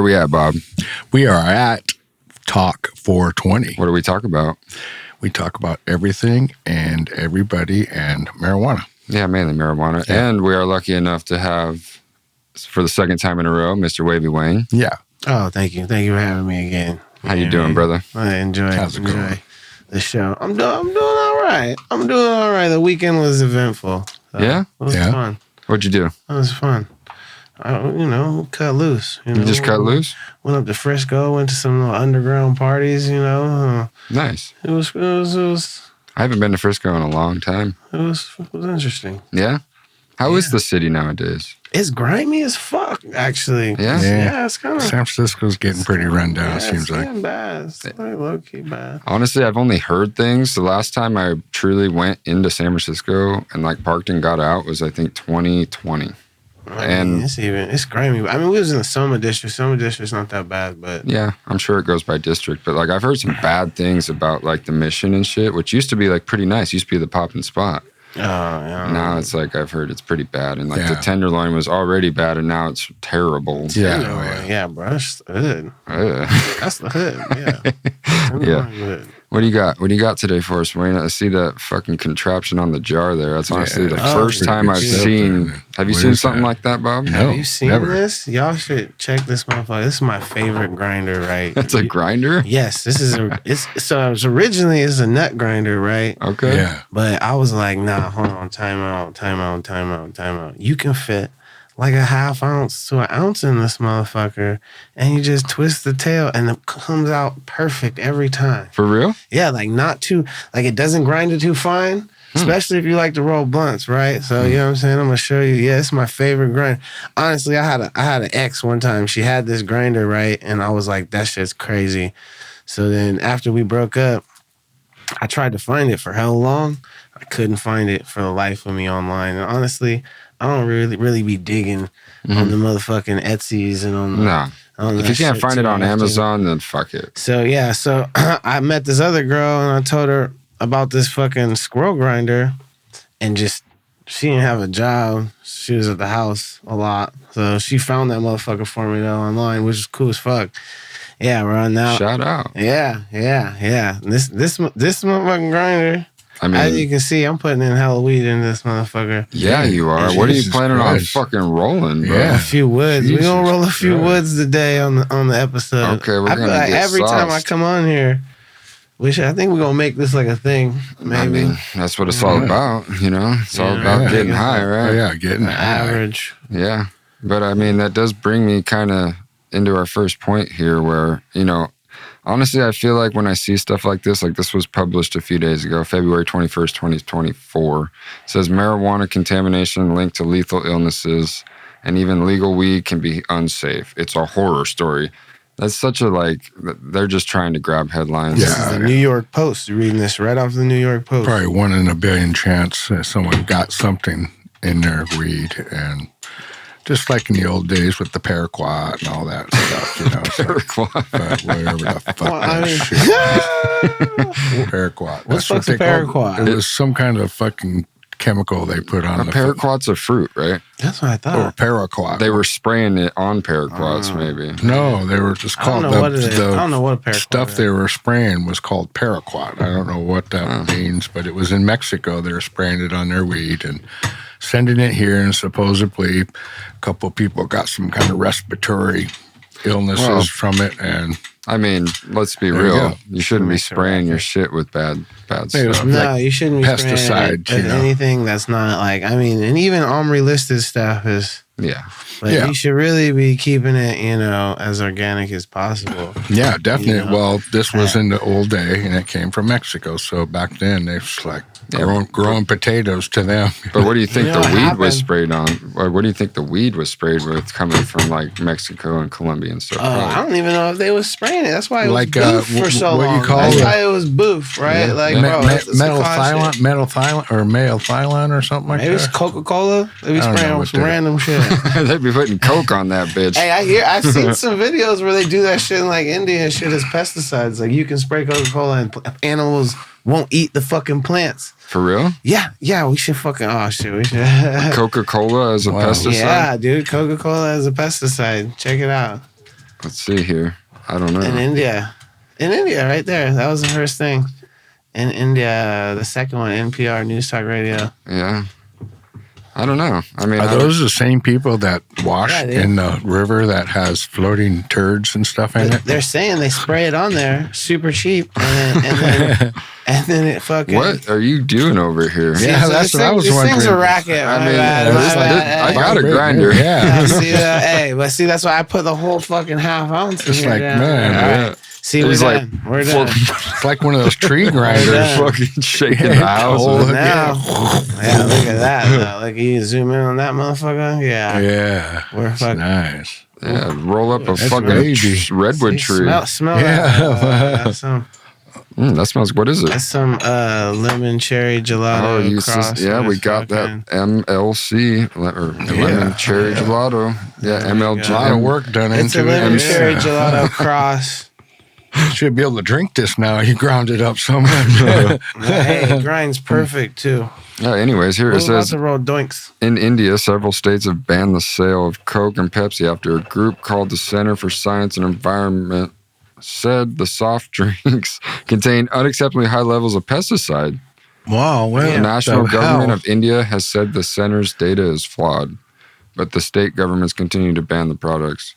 we at, Bob? We are at Talk420. What do we talk about? We talk about everything and everybody and marijuana. Yeah, mainly marijuana. Yeah. And we are lucky enough to have, for the second time in a row, Mr. Wav-E Wayne. Yeah. Oh, thank you. Thank you for having me again. How you doing, brother? I enjoy the show. I'm doing all right. The weekend was eventful. So yeah? It was fun. What'd you do? It was fun. Cut loose. You just cut loose? Went up to Frisco, went to some little underground parties, Nice. It was I haven't been to Frisco in a long time. It was interesting. Yeah? How is the city nowadays? It's grimy as fuck, actually. Yeah? Yeah, it's kind of... San Francisco's getting pretty run down, it seems like. It's bad. It's like low-key bad. Honestly, I've only heard things. The last time I truly went into San Francisco and parked and got out was, I think, 2020. It's grimy. I mean, we was in the Soma district. Soma district's not that bad, but yeah, I'm sure it goes by district. But I've heard some bad things about the Mission and shit, which used to be pretty nice. Used to be the poppin' spot. Oh yeah. Now it's I've heard it's pretty bad, and the Tenderloin was already bad, and now it's terrible. Yeah, bro, that's the hood. That's the hood. Yeah. Yeah. What do you got? What do you got today for us, Wayne? I see that fucking contraption on the jar there. That's honestly the first time I've seen. Have you seen something like that, Bob? No, have you seen this? Y'all should check this motherfucker. This is my favorite grinder, right? That's a grinder? Yes. This is originally it's a nut grinder, right? Okay. Yeah. But I was like, nah, hold on, time out. You can fit like a half ounce to an ounce in this motherfucker, and you just twist the tail, and it comes out perfect every time. For real? Yeah, not too, it doesn't grind it too fine, especially if you like to roll blunts, right? So, you know what I'm saying? I'm going to show you. Yeah, it's my favorite grinder. Honestly, I had an ex one time. She had this grinder, right? And I was like, that shit's crazy. So then after we broke up, I tried to find it for how long? I couldn't find it for the life of me online. And honestly, I don't really be digging on the motherfucking Etsy's and on the, if you can't find it on Amazon, then fuck it. So yeah, I met this other girl and I told her about this fucking squirrel grinder, and she didn't have a job. She was at the house a lot, so she found that motherfucker for me though online, which is cool as fuck. Yeah, bro. Now shout out. Yeah. This motherfucking grinder. I mean, as you can see, I'm putting in hella weed in this motherfucker. Yeah, you are. What are you planning on fucking rolling, bro? Yeah, a few woods. We're going to roll a few woods today on the episode. Okay, we're going to get every sauced. time I come on here, I think we're going to make this a thing, maybe. I mean, that's what it's all about, It's all about getting high, right? Oh, yeah, getting high. Average. Yeah. But, I mean, that does bring me kind of into our first point here where, honestly, I feel like when I see stuff like this was published a few days ago, February 21st, 2024. It says marijuana contamination linked to lethal illnesses and even legal weed can be unsafe. It's a horror story. That's such they're just trying to grab headlines. This is the New York Post. You're reading this right off the New York Post. Probably 1 in a billion chance someone got something in their weed, and just like in the old days with the paraquat and all that stuff, Paraquat. Whatever the fuck paraquat. What's the paraquat? It was some kind of fucking chemical they put on the paraquat's a fruit, right? That's what I thought. Or paraquat. They were spraying it on paraquats, maybe. No, they were just called I don't know what a paraquat stuff they were spraying was called paraquat. I don't know what that means, but it was in Mexico. They were spraying it on their weed and sending it here, and supposedly a couple of people got some kind of respiratory illnesses from it. And I mean, let's be real. You shouldn't be spraying your shit with bad stuff. No, you shouldn't be spraying with anything that's not and even OMRI listed stuff is. Yeah. But you should really be keeping it, as organic as possible. Yeah, definitely. Well, this was in the old day, and it came from Mexico. So back then, they was growing potatoes to them. But what do you think the weed was sprayed on? Or what do you think the weed was sprayed with coming from Mexico and Colombia and stuff? I don't even know if they was spraying it. That's why it was boof for so long. That's why it was boof, right? Methylphylline or something like that. Maybe it's Coca-Cola. They be spraying on some random shit. They'd be putting Coke on that bitch. Hey, I've seen some videos where they do that shit in India and shit as pesticides. You can spray Coca-Cola and animals won't eat the fucking plants. For real? Yeah, we should fucking, we should. Coca-Cola as a pesticide? Yeah, dude, Coca-Cola as a pesticide. Check it out. Let's see here. I don't know. In India, right there. That was the first thing. In India, the second one, NPR News Talk Radio. Yeah. I don't know. I mean, are those the same people that wash in the river that has floating turds and stuff in it? They're saying they spray it on there, super cheap, and then it fucking. What are you doing over here? Yeah, so that's what I was this wondering. thing's a racket. I mean, I I got a grinder. Yeah. See, that's why I put the whole fucking half ounce in It's here. like, down. man, All right. See, we're done. We're done. It's like one of those tree grinders. done. Fucking shaking the house. Cold. Now, yeah, look at that. Now. Look, you zoom in on that motherfucker. Yeah, Yeah. we're It's fucking. nice. Yeah, roll up a That's fucking wavy. redwood tree. Smell Yeah. that. That smells. What is it? That's some lemon cherry gelato cross. Yeah, we with got fucking- that MLC or lemon cherry gelato. Yeah, A lot of MLG. work done It's a into lemon it. cherry gelato cross. Should be able to drink this now. You ground it up so much. Hey, it grinds perfect too. Yeah. Anyways, here it We're about says to roll doinks. in India, several states have banned the sale of Coke and Pepsi after a group called the Center for Science and Environment said the soft drinks contain unacceptably high levels of pesticide. Wow. Well, The national the government hell? of India has said the center's data is flawed, but the state governments continue to ban the products.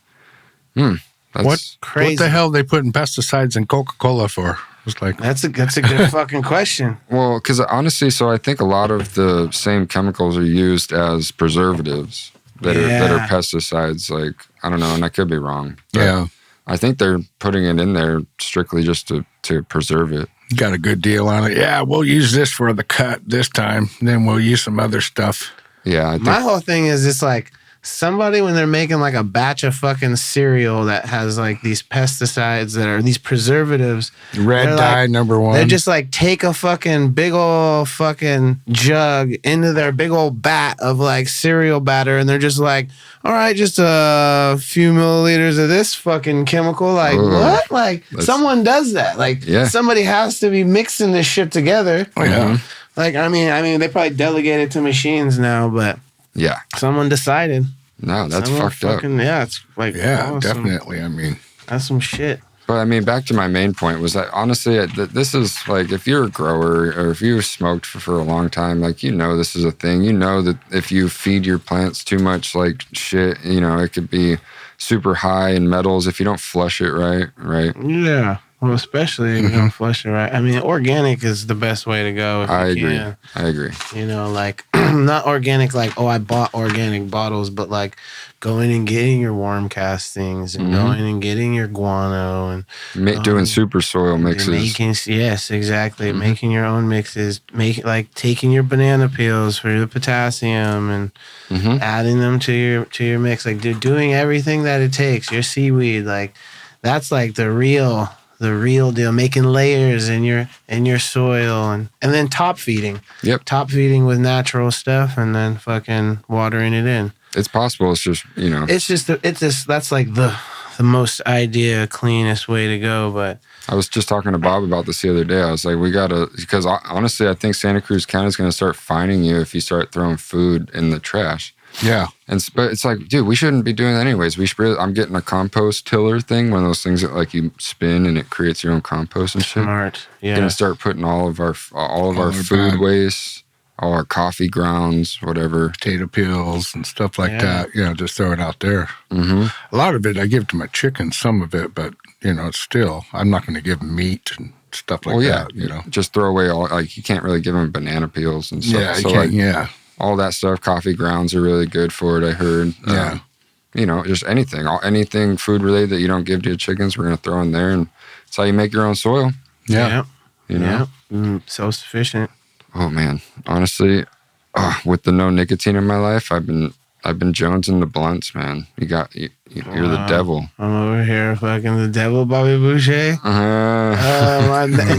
That's Crazy. What the hell they putting pesticides in Coca-Cola for? It's like, That's a good fucking question. well, because honestly, so I think a lot of the same chemicals are used as preservatives that are Yeah. pesticides. Like, I don't know, and I could be wrong. But yeah, I think they're putting it in there strictly just to preserve it. got a good deal on it. Yeah, we'll use this for the cut this time. Then we'll use some other stuff. Yeah, I think My whole thing is it's like somebody when they're making like a batch of fucking cereal that has like these pesticides that are these preservatives. Red They're dye, like- number one. They just like take a fucking big old fucking jug into their big old bat of like cereal batter and they're just like, all right, just a few milliliters of this fucking chemical. Like, Ugh. what? Like, That's- someone does that. Like, Yeah. somebody has to be mixing this shit together. Oh, yeah. Like, I mean, they probably delegate it to machines now, but yeah. someone decided. No, that's Someone fucked up. fucking, Yeah, it's like, Yeah, awesome. definitely. I mean, That's some shit. But I mean, back to my main point was that honestly, this is like if you're a grower or if you've smoked for a long time, like, you know, this is a thing. You know that if you feed your plants too much like shit, you know, it could be super high in metals if you don't flush it right? Yeah. Well, especially if you don't flush it right. I mean, organic is the best way to go. If I you agree. can. I agree. You know, like not organic, like, oh, I bought organic bottles, but like going and getting your worm castings and going and getting your guano and Doing super soil you're mixes. making, yes, exactly. Making your own mixes, taking your banana peels for the potassium and adding them to your mix. Like doing everything that it takes. Your seaweed, like that's like the real deal. Making layers in your soil and then top feeding. Yep. Top feeding with natural stuff and then fucking watering it in. It's possible. It's just, you know, It's just that's like the most cleanest way to go. But I was just talking to Bob about this the other day. I was like, because honestly, I think Santa Cruz County is going to start fining you if you start throwing food in the trash. yeah. But it's like, dude, we shouldn't be doing that anyways. I'm getting a compost tiller thing, one of those things that like you spin and it creates your own compost and shit. smart, yeah. Gonna start putting all of our our food bad- waste, all our coffee grounds, whatever. Potato peels and stuff like Yeah. that. You know, just throw it out there. Mm-hmm. A lot of it I give to my chickens, some of it, but, you know, it's still, I'm not going to give them meat and stuff like Well, yeah, that, you know. just throw away all, like, you can't really give them banana peels and stuff. Yeah, you so can't, like yeah. all that stuff, coffee grounds are really good for it. I heard. Yeah. You know, just anything food related that you don't give to your chickens, we're gonna throw in there, and it's how you make your own soil. Yeah. You know. Self-sufficient. Oh man, honestly, with the no nicotine in my life, I've been jonesing the blunts, man. You're the devil. I'm over here fucking the devil, Bobby Boucher.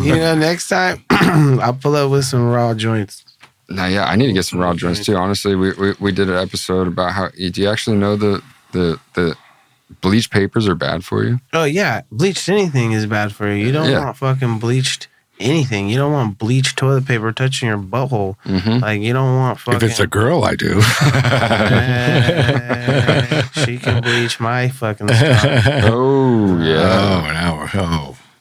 You know, next time I'll pull up with some raw joints. Now, yeah, I need to get some raw joints too. Honestly, we did an episode about how. Do you actually know the bleach papers are bad for you? Oh yeah, bleached anything is bad for you. You don't Yeah. want fucking bleached anything. You don't want bleached toilet paper touching your butthole. Like, you don't want fucking... If it's a girl, I do. She can bleach my fucking stuff. Oh, yeah.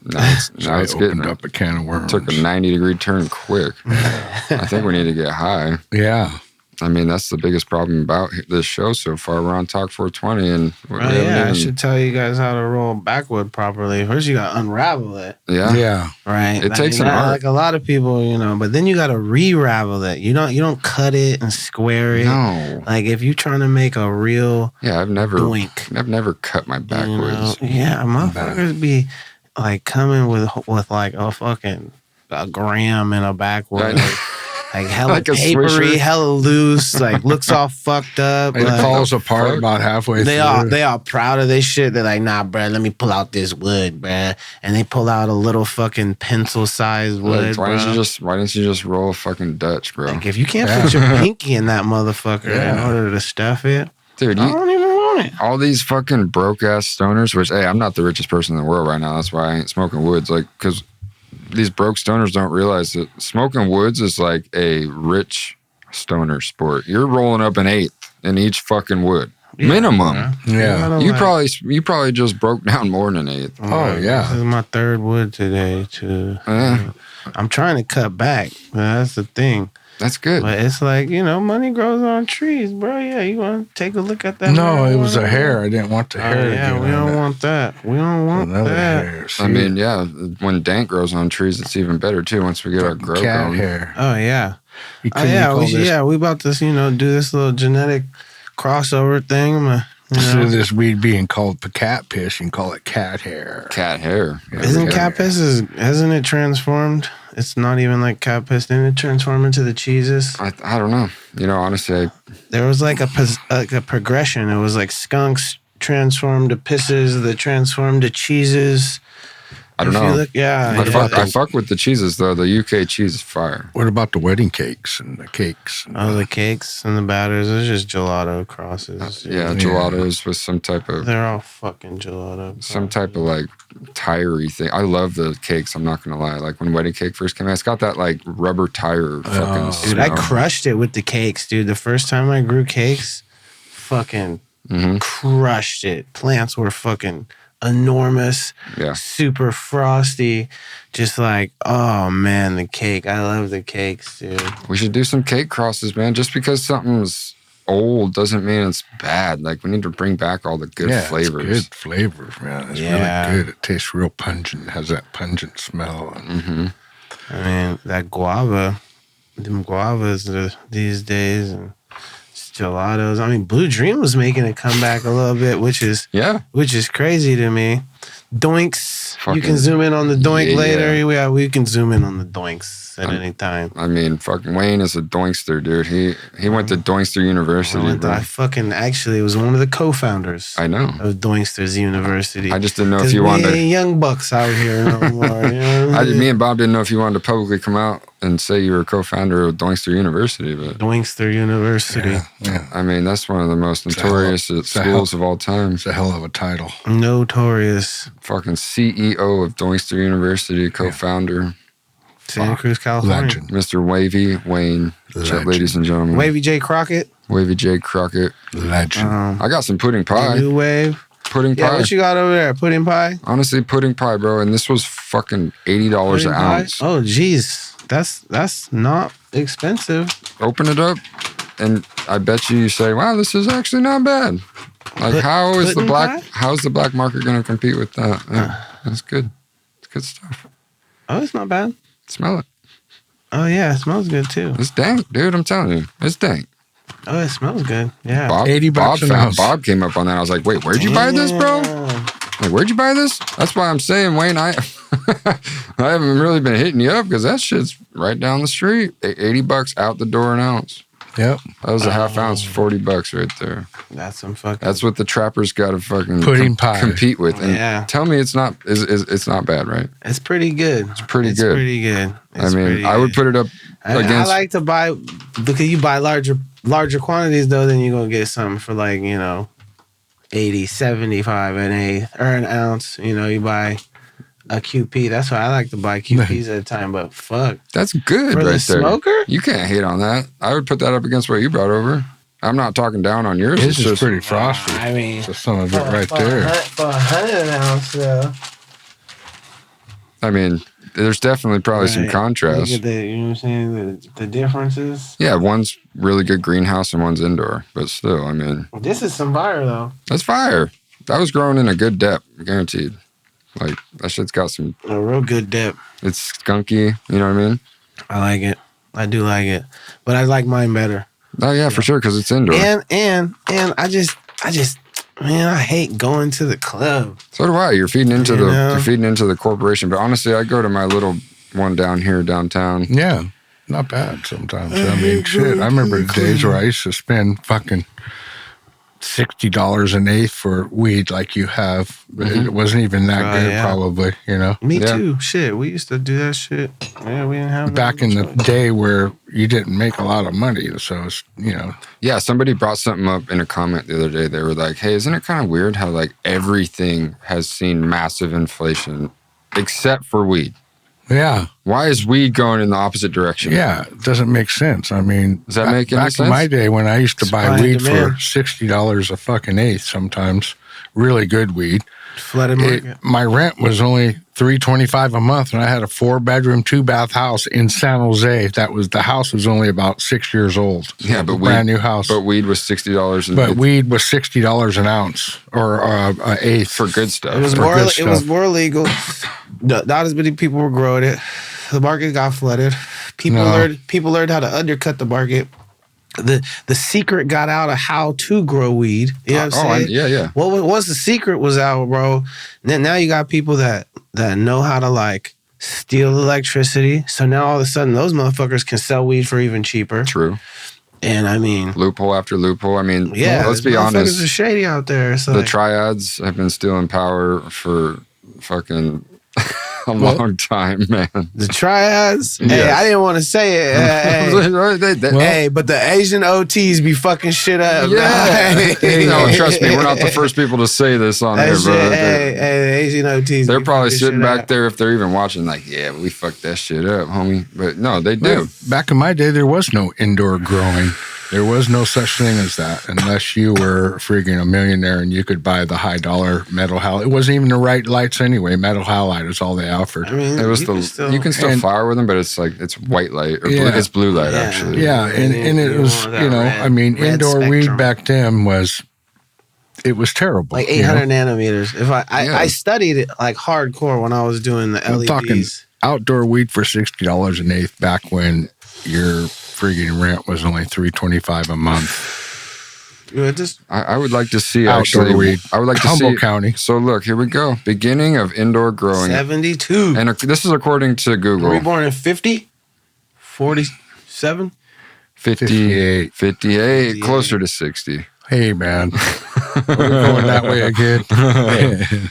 Now it's opened up a can of worms. Took a 90-degree turn quick. I think we need to get high. Yeah. I mean, that's the biggest problem about this show so far. We're on Talk420, and I should tell you guys how to roll backwood properly. First, you got to unravel it. Yeah. Right. It takes an art. Like a lot of people, but then you got to re-ravel it. You don't cut it and square it. No. Like if you're trying to make a real I've never cut my backwoods. Motherfuckers be like coming with like a gram in a backwood. Like hella like papery, hella loose, like looks all fucked up. It falls apart about halfway through. They all proud of their shit. They're like, nah, bruh, let me pull out this wood, bruh. And they pull out a little fucking pencil-sized wood, why didn't you just roll a fucking Dutch, bro? Like, if you can't put your pinky in that motherfucker in order to stuff it, dude, I don't even want it. All these fucking broke-ass stoners, which, hey, I'm not the richest person in the world right now. That's why I ain't smoking woods. Like, because... these broke stoners don't realize that smoking woods is like a rich stoner sport. You're rolling up an eighth in each fucking wood. Minimum. Yeah. You probably just broke down more than an eighth. Oh, yeah. This is my third wood today, too. I'm trying to cut back. That's the thing. That's good. But it's like, money grows on trees, bro. Yeah, you want to take a look at that? No, it was a hair. I didn't want the hair. Yeah, we don't want that. We don't want that. Hair. I mean, yeah, when dank grows on trees, it's even better, too, once we get our growth going. Hair. Oh, yeah. We about to, do this little genetic crossover thing. Instead of this weed being called cat piss, you can call it cat hair. Cat hair. Isn't cat piss, hasn't it transformed? It's not even like cat piss. Didn't it transform into the cheeses? I don't know. Honestly. There was like a progression. It was like skunks transformed to pisses that transformed to cheeses. I don't know. I fuck with the cheeses, though. The UK cheese is fire. What about the wedding cakes and the cakes? The cakes and the batters. It's just gelato crosses. Gelatos with some type of... they're all fucking gelato. Some type of, like, tire-y thing. I love the cakes, I'm not going to lie. Like, when wedding cake first came out, it's got that, like, rubber tire fucking smell. Dude, I crushed it with the cakes, dude. The first time I grew cakes, fucking crushed it. Plants were fucking... enormous, super frosty, just like, oh man, the cake. I love the cakes, dude. We should do some cake crosses, man. Just because something's old doesn't mean it's bad. Like, we need to bring back all the good flavors. It's good flavors, man. It's really good. It tastes real pungent. It has that pungent smell. I mean, that guava, them guavas these days, and gelatos. I mean, Blue Dream was making a comeback a little bit, which is crazy to me. Doinks. You can zoom in on the doink later. Yeah, we can zoom in on the doinks at any time. I mean, fucking Wayne is a doinkster, dude. He went to Doinkster University. I fucking actually was one of the co-founders. I know. Of Doinksters University. I just didn't know if you wanted to... young bucks out here no more. Me and Bob didn't know if you wanted to publicly come out and say you were a co-founder of Doinkster University. But Doinkster University. Yeah. I mean, that's one of the most notorious schools of all time. It's a hell of a title. Notorious. Fucking CEO of Doinkster University, co-founder. Santa Cruz, California. Legend. Mr. Wav-E Wayne, ladies and gentlemen. Wavy J. Crockett. Wavy J. Crockett. Legend. I got some pudding pie. New wave. Pudding pie. Yeah, what you got over there? Pudding pie? Honestly, pudding pie, bro. And this was fucking $80 an ounce. Oh, geez. That's not expensive. Open it up, and I bet you say, wow, this is actually not bad. Like, how's the black market going to compete with that? Yeah, that's good. It's good stuff. Oh, it's not bad. Smell it. Oh, yeah, it smells good, too. It's dank, dude. I'm telling you. It's dank. Oh, it smells good. Yeah. Bob came up on that. I was like, wait, where'd you buy this, bro? Like, where'd you buy this? That's why I'm saying, Wayne, I haven't really been hitting you up because that shit's right down the street. $80 out the door an ounce. Yep. That was a half ounce, $40 right there. That's what the trappers got to fucking pudding pie compete with. And tell me it's not bad, right? It's pretty good. It's pretty good. I would put it up against. I like to buy, because you buy larger quantities though, then you're gonna get something for like, 80, 75 an eighth or an ounce. You buy a QP. That's why I like to buy QPs at a time. But fuck, That's good for right the there. smoker, You can't hate on that. I would put that up against what you brought over. I'm not talking down on yours. This It's is just pretty frosty. I mean, So some of it right there. For 100 ounce, though. I mean, there's definitely probably some Right. contrast. Look at the, you know what I'm saying? The differences. Yeah, one's really good greenhouse and one's indoor, but still, I mean, This is some fire though. that's fire. That was grown in a good depth, guaranteed. Like that shit's got some. A real good depth. It's skunky. You know what I mean? I like it. I do like it, but I like mine better. Oh yeah, for sure, because it's indoor. And I just, man, I hate going to the club. So do I. You're feeding into You know? you're feeding into the corporation. But honestly, I go to my little one down here downtown. Yeah, not bad sometimes. I mean, shit. I remember the days where I used to spend fucking $60 an eighth for weed like you have. It wasn't even that good, yeah. probably, you know? Me Yeah. too. Shit, we used to do that shit. Yeah, we didn't have Back no in the choice. day where you didn't make a lot of money. So, it's, you know, Yeah, somebody brought something up in a comment the other day. They were like, "Hey, isn't it kind of weird how like everything has seen massive inflation except for weed? yeah. Why is weed going in the opposite direction?" Yeah, it doesn't make sense. I mean, Does that make any back sense? in my day when I used to buy Supply and weed demand. for $60 a fucking eighth sometimes, really good weed. Flooded market. My rent was only $325 a month, and I had a 4-bedroom, 2-bath house in San Jose. The house was only about 6 years old. Yeah, but brand weed, new house. But weed was $60 But weed was $60 an ounce or an eighth. for good stuff. It was for more. good It was stuff. more legal. Not as many people were growing it. The market got flooded. People No. learned how to undercut the market. The secret got out of how to grow weed. You know what I'm saying? yeah. Once the secret was out, bro, then now you got people that know how to like steal electricity. So now all of a sudden those motherfuckers can sell weed for even cheaper. True. And I mean, Loophole after loophole. I mean, yeah, let's be motherfuckers honest. are shady out there. So The triads have been stealing power for fucking a long time, man. the triads. Hey, Yes. I didn't want to say it. Hey, but the Asian OTs be fucking shit up. Yeah. No, trust me, we're not the first people to say this on That here, shit, bro. hey, the Asian OTs. They're be probably fucking sitting shit back up. there if they're even watching, like, yeah, we fucked that shit up, homie. But no, they do. Back in my day, there was no indoor growing. There was no such thing as that unless you were freaking a millionaire and you could buy the high dollar metal halide. It wasn't even the right lights anyway. Metal halide is all they offered. I mean, It was you can still and- fire with them, but it's like it's white light or Yeah. it's blue light Yeah. actually. Yeah, and it You was, want that you know, red- I mean, red indoor weed spectrum. back then was terrible. like you know? 800 nanometers. If I Yeah. studied it like hardcore when I was doing the I'm LEDs. talking outdoor weed for $60 an eighth back when your freaking rent was only $325 a month. Yeah, just I would like to see Outdoor actually. weed. I would like to Humboldt see. County. So look, here we go. Beginning of indoor growing, 72. and this is according to Were Google. we born in 50? 47? 58, 58. closer to 60. Hey, man. Are we going that way again?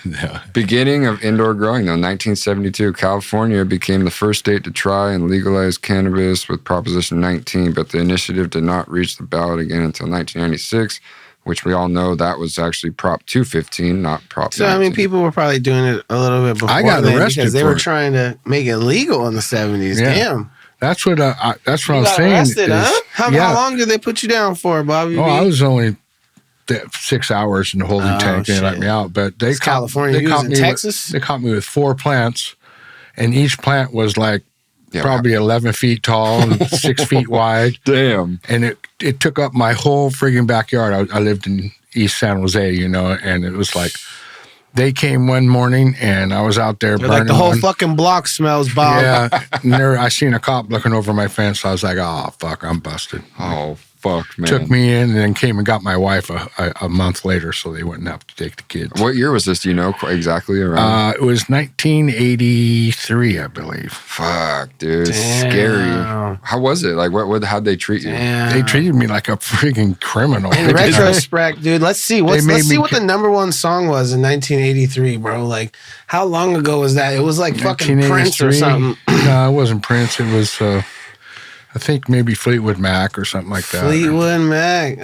No. Beginning of indoor growing, though, 1972, California became the first state to try and legalize cannabis with Proposition 19, but the initiative did not reach the ballot again until 1996, which we all know that was actually Prop 215, not Prop So, 19. I mean, people were probably doing it a little bit before I got then arrested because they for were it. trying to make it legal in the 70s. Yeah. Damn. That's what You I'm got saying. arrested, is- huh? How yeah. long did they put you down for, Bobby? Oh, B? I was only 6 hours in the holding Oh, tank. They let shit. me out, but they It's California. They You was caught in me Texas? They caught me with 4 plants, and each plant was like Yeah, probably 11 feet tall and 6 feet wide, damn. and it took up my whole friggin' backyard. I lived in East San Jose, you know, and it was like they came one morning, and I was out there They're burning like the whole one. fucking block smells, Bob. Yeah, and I seen a cop looking over my fence. I was like, "Oh fuck, I'm busted." Oh, fuck, man. Took me in and then came and got my wife a month later so they wouldn't have to take the kids. What year was this? Do you know exactly around? It was 1983, I believe. Fuck, dude. Damn. Scary. How was it? Like, how'd they treat you? Damn. They treated me like a freaking criminal. In retrospect, dude, let's see. made Let's see me what the number one song was in 1983, bro. Like, how long ago was that? It was like fucking Prince or 1983. something. No, it wasn't Prince. It was, I think maybe Fleetwood Mac or something like that. Fleetwood Mac.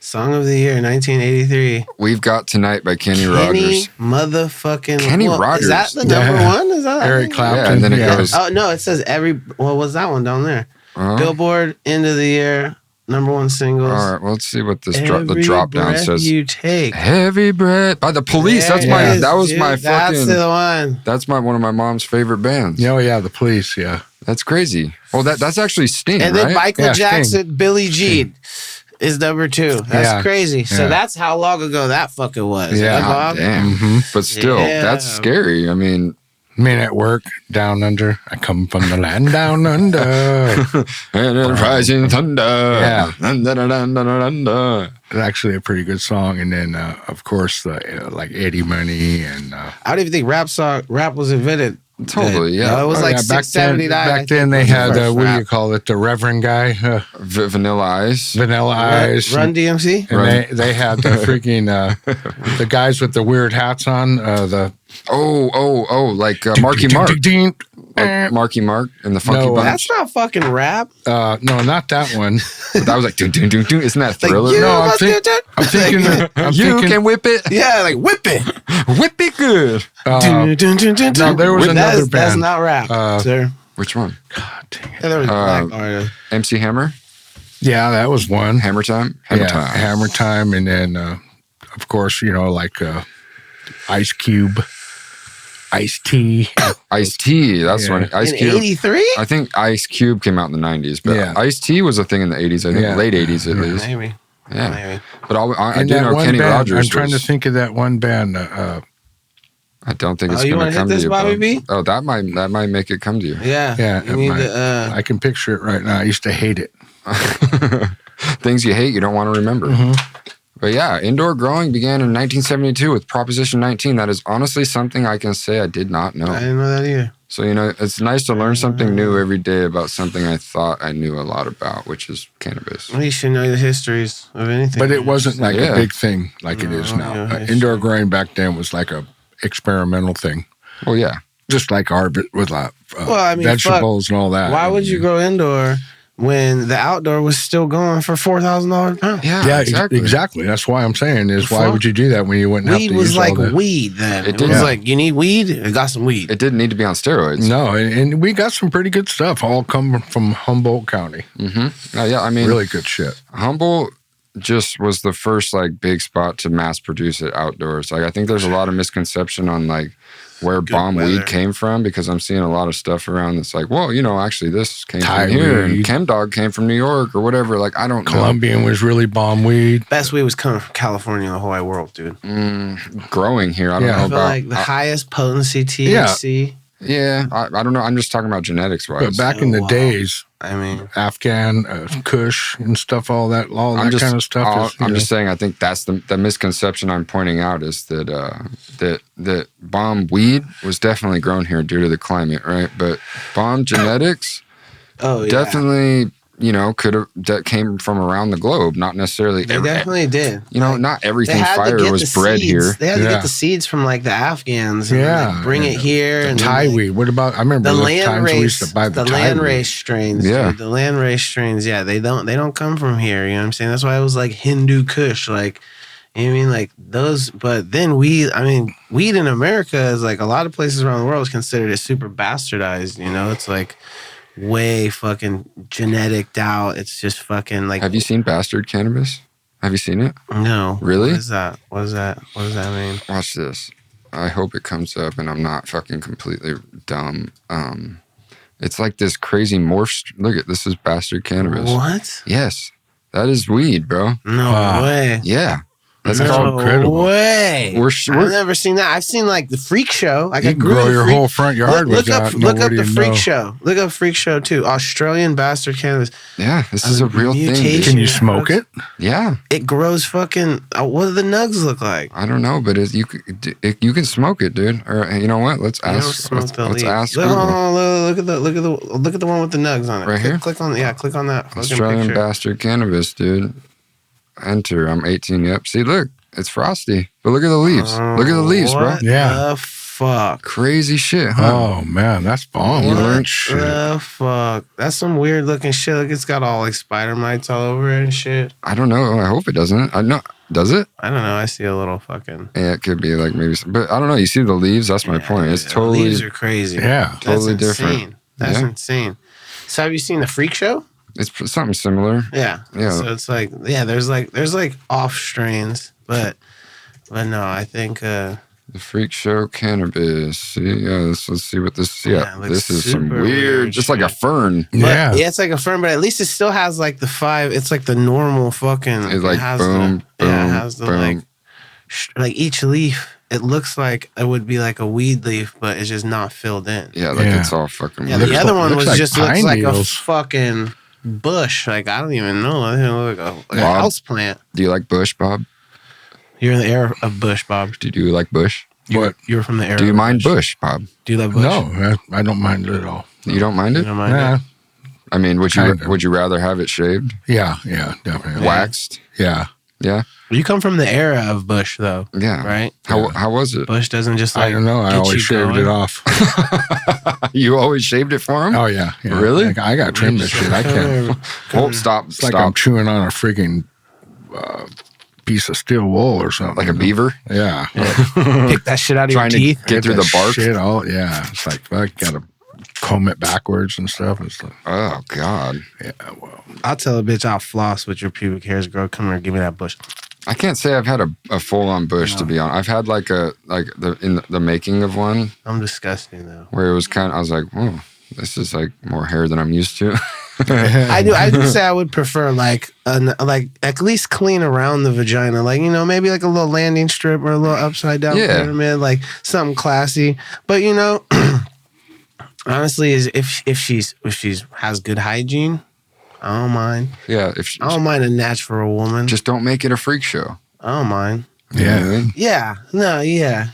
Song of the year, 1983. We've Got Tonight by Kenny Kenny Rogers. motherfucking Kenny Rogers. Is that the number one? Is that Eric Clapton? Yeah, and then it goes. Oh no, it says what was that one down there? Billboard end of the year #1 singles. All right, well, let's see what this the Every drop down breath says. You take. Heavy Breath by the Police. There That's it my. is, That was dude. my fucking. That's the one. That's one of my mom's favorite bands. Oh yeah, the Police. Yeah, That's crazy. Well, that's actually Sting, And then right? Michael Yeah, Jackson, Billie Jean is #2. That's Yeah. crazy. So Yeah. that's how long ago that fucking was. Yeah. Right, God Bob? damn. But still, Yeah. that's scary. I mean, Men at Work, Down Under. I come from the land down under. and then rising thunder. Yeah. Dun, dun, dun, dun, dun, dun, dun. It's actually a pretty good song. And then, of course, like Eddie Money and. I don't even think rap was invented. Totally, yeah. No, it was Oh, like yeah, back 679. Back then, they had what do you call it? The Reverend guy, Vanilla Ice. Vanilla Ice. Run DMC. And they had the freaking the guys with the weird hats on. The Like Marky Mark. Like Marky Mark and the Funky No, Bunch. That's not fucking rap. No, not that one. That was like, dun, dun, dun, dun. Isn't that Thriller? you No, I'm must think- do that. I'm thinking. I'm You thinking. can whip it. Yeah, like whip it. Whip it good. Dun, dun, dun, dun, no, dun. there was another That's band. not rap, sir. Which one? God dang it. Yeah, there was black artists. MC Hammer? Yeah, that was one. Hammer Time? Hammer Time, and then of course like Ice Cube, Ice T. Ice T. That's Yeah. when Ice In Cube. 83? I think Ice Cube came out in the 90s, but Yeah. Ice T was a thing in the 80s. I think Yeah. late 80s at least. Maybe. Yeah. Maybe. But I And do that know one Kenny band, Rogers. I'm trying to was- think of that one band. I don't think it's Oh, you going wanna to hit come to this, you. Bobby bud. B? Oh, that might make it come to you. Yeah. Yeah, You it need might. to, I can picture it right now. I used to hate it. Things you hate, you don't want to remember. Mm-hmm. But yeah, indoor growing began in 1972 with Proposition 19. That is honestly something I can say I did not know. I didn't know that either. So, it's nice to learn something new every day about something I thought I knew a lot about, which is cannabis. Well, you should know the histories of anything. But it wasn't like Yeah. a big thing like it is now. yeah, it's Indoor growing back then was like a experimental thing, Well, yeah. just like ours with fuck. vegetables and all that. Why would you grow indoor when the outdoor was still going for $4,000 a pound? Yeah, Yeah, exactly. exactly. That's why I'm saying is why fuck? would you do that when you wouldn't have Weed to was use like all that? weed then. It did. was Yeah. like, you need weed? I got some weed. It didn't need to be on steroids. No, and we got some pretty good stuff all coming from Humboldt County. Yeah, I mean, Really good shit. Humboldt just was the first big spot to mass produce it outdoors. I think there's a lot of misconception on where bomb weather. weed came from, because I'm seeing a lot of stuff around that's like, well, actually this came Thai from here and weed. ChemDog came from New York or whatever. I don't know. Colombian was really bomb weed. Best weed was coming from California and the whole wide world, dude. Growing here, I don't Yeah. know I feel about. like the highest potency THC. Yeah, I don't know. I'm just talking about genetics wise. But back in the wow. days, I mean, Afghan, Kush, and stuff, all that kind of stuff. I'm just saying. I think that's the misconception I'm pointing out is that that bomb weed was definitely grown here due to the climate, right? But bomb genetics oh yeah. definitely, could have that came from around the globe, not necessarily. They definitely did. Not They everything had to fire get was the bred seeds. here. They had to Yeah. get the seeds from the Afghans and bring it here. And Thai then, weed. What about? I remember the the land times we used race, to buy the Thai land weed. race strains. Yeah. Dude, the land race strains. Yeah, they don't come from here. You know what I'm saying? That's why it was like Hindu Kush, you know what I mean? Those. But then weed in America is a lot of places around the world is considered as super bastardized. It's way fucking geneticed out. It's just fucking Have you seen Bastard Cannabis? Have you seen it? no. Really? What is that? What does that mean? Watch this. I hope it comes up and I'm not fucking completely dumb. It's like this crazy morph. Look at this is Bastard Cannabis. What? Yes, that is weed, bro. No Wow. way. Yeah, that's That's called. incredible. way. We're- I've never seen that. I've seen the Freak Show. You can grow your whole front yard Look with that. up the Nobody Freak know. Show. Look up Freak Show too. Australian bastard cannabis. Yeah, this is a real thing. mutation. Can you smoke it? Yeah, It grows fucking. What do the nugs look like? I don't know, but you can smoke it, dude. Or you know what? Let's I don't ask. smoke Let's, the let's leaf. ask. Look, Google. hold on, look at the one with the nugs on it. Right here? Click on that. fucking Australian picture. Bastard Cannabis, dude. Enter. I'm 18. Yep. See, look, it's frosty. But look at the leaves. Look at the leaves, bro. What Yeah. the fuck? Crazy shit, huh? Oh man, that's bomb. You learned shit. The fuck? That's some weird looking shit. Like it's got all like spider mites all over it and shit. I don't know. I hope it doesn't. I know. Does it? I don't know. I see a little fucking. Yeah, it could be like maybe, but I don't know. You see the leaves? That's my point. It's The totally. leaves are crazy. Yeah, totally That's insane. different. That's Yeah. insane. So have you seen the Freak Show? It's something similar. Yeah. Yeah. So it's like there's like off strains, but no, I think The Freak Show Cannabis. See, let's see what this. Yeah, it looks this is some super weird, weird just like a shit. fern. yeah. it's like a fern, but at least it still has like the 5. It's like the normal fucking. It's like it has boom, it boom, has the boom. like each leaf. It looks like it would be like a weed leaf, but it's just not filled in. Yeah, like Yeah. it's all fucking Yeah, weird. the other one looks was like just pine looks like needles. a fucking bush. Like I don't even know. I think it looked like a Bob? house plant. Do you like Bush, Bob? You're in the era of bush, Bob. Do you like Bush? What? You're from the era. Do you of mind Bush, Bob? Do you love bush? No, I don't mind it at all. You don't mind You it? don't mind Nah. it? I mean, would Kinda. you rather have it shaved, Yeah, definitely. waxed? Yeah. Yeah, You come from the era of bush, though, yeah. right? How was it? Bush doesn't just like I don't know. I get always you shaved going. it off. You always shaved it for him? Oh yeah. Really? I got trimmed this shit. I can't. Oh, stop! It's like I'm Stop! chewing on a freaking piece of steel wool or something. Like a beaver Yeah. Pick that shit out of your trying to teeth. get through the that bark. Shit all, yeah. It's like fuck, gotta comb it backwards and stuff. It's like, Oh God! yeah, well, I'll tell a bitch I'll floss with your pubic hairs, girl. Come here, give me that bush. I can't say I've had a full on bush to be honest. I've had like the making of one I'm disgusting though. where it was kind of. I was like, oh, this is like more hair than I'm used to. I do say I would prefer like at least clean around the vagina, like maybe like a little landing strip or a little upside down Yeah. pyramid, like something classy. But honestly, is if she's has good hygiene, I don't mind. Yeah, I don't mind a natural woman. just don't make it a freak show. I don't mind. You know what I yeah. mean? Yeah, no,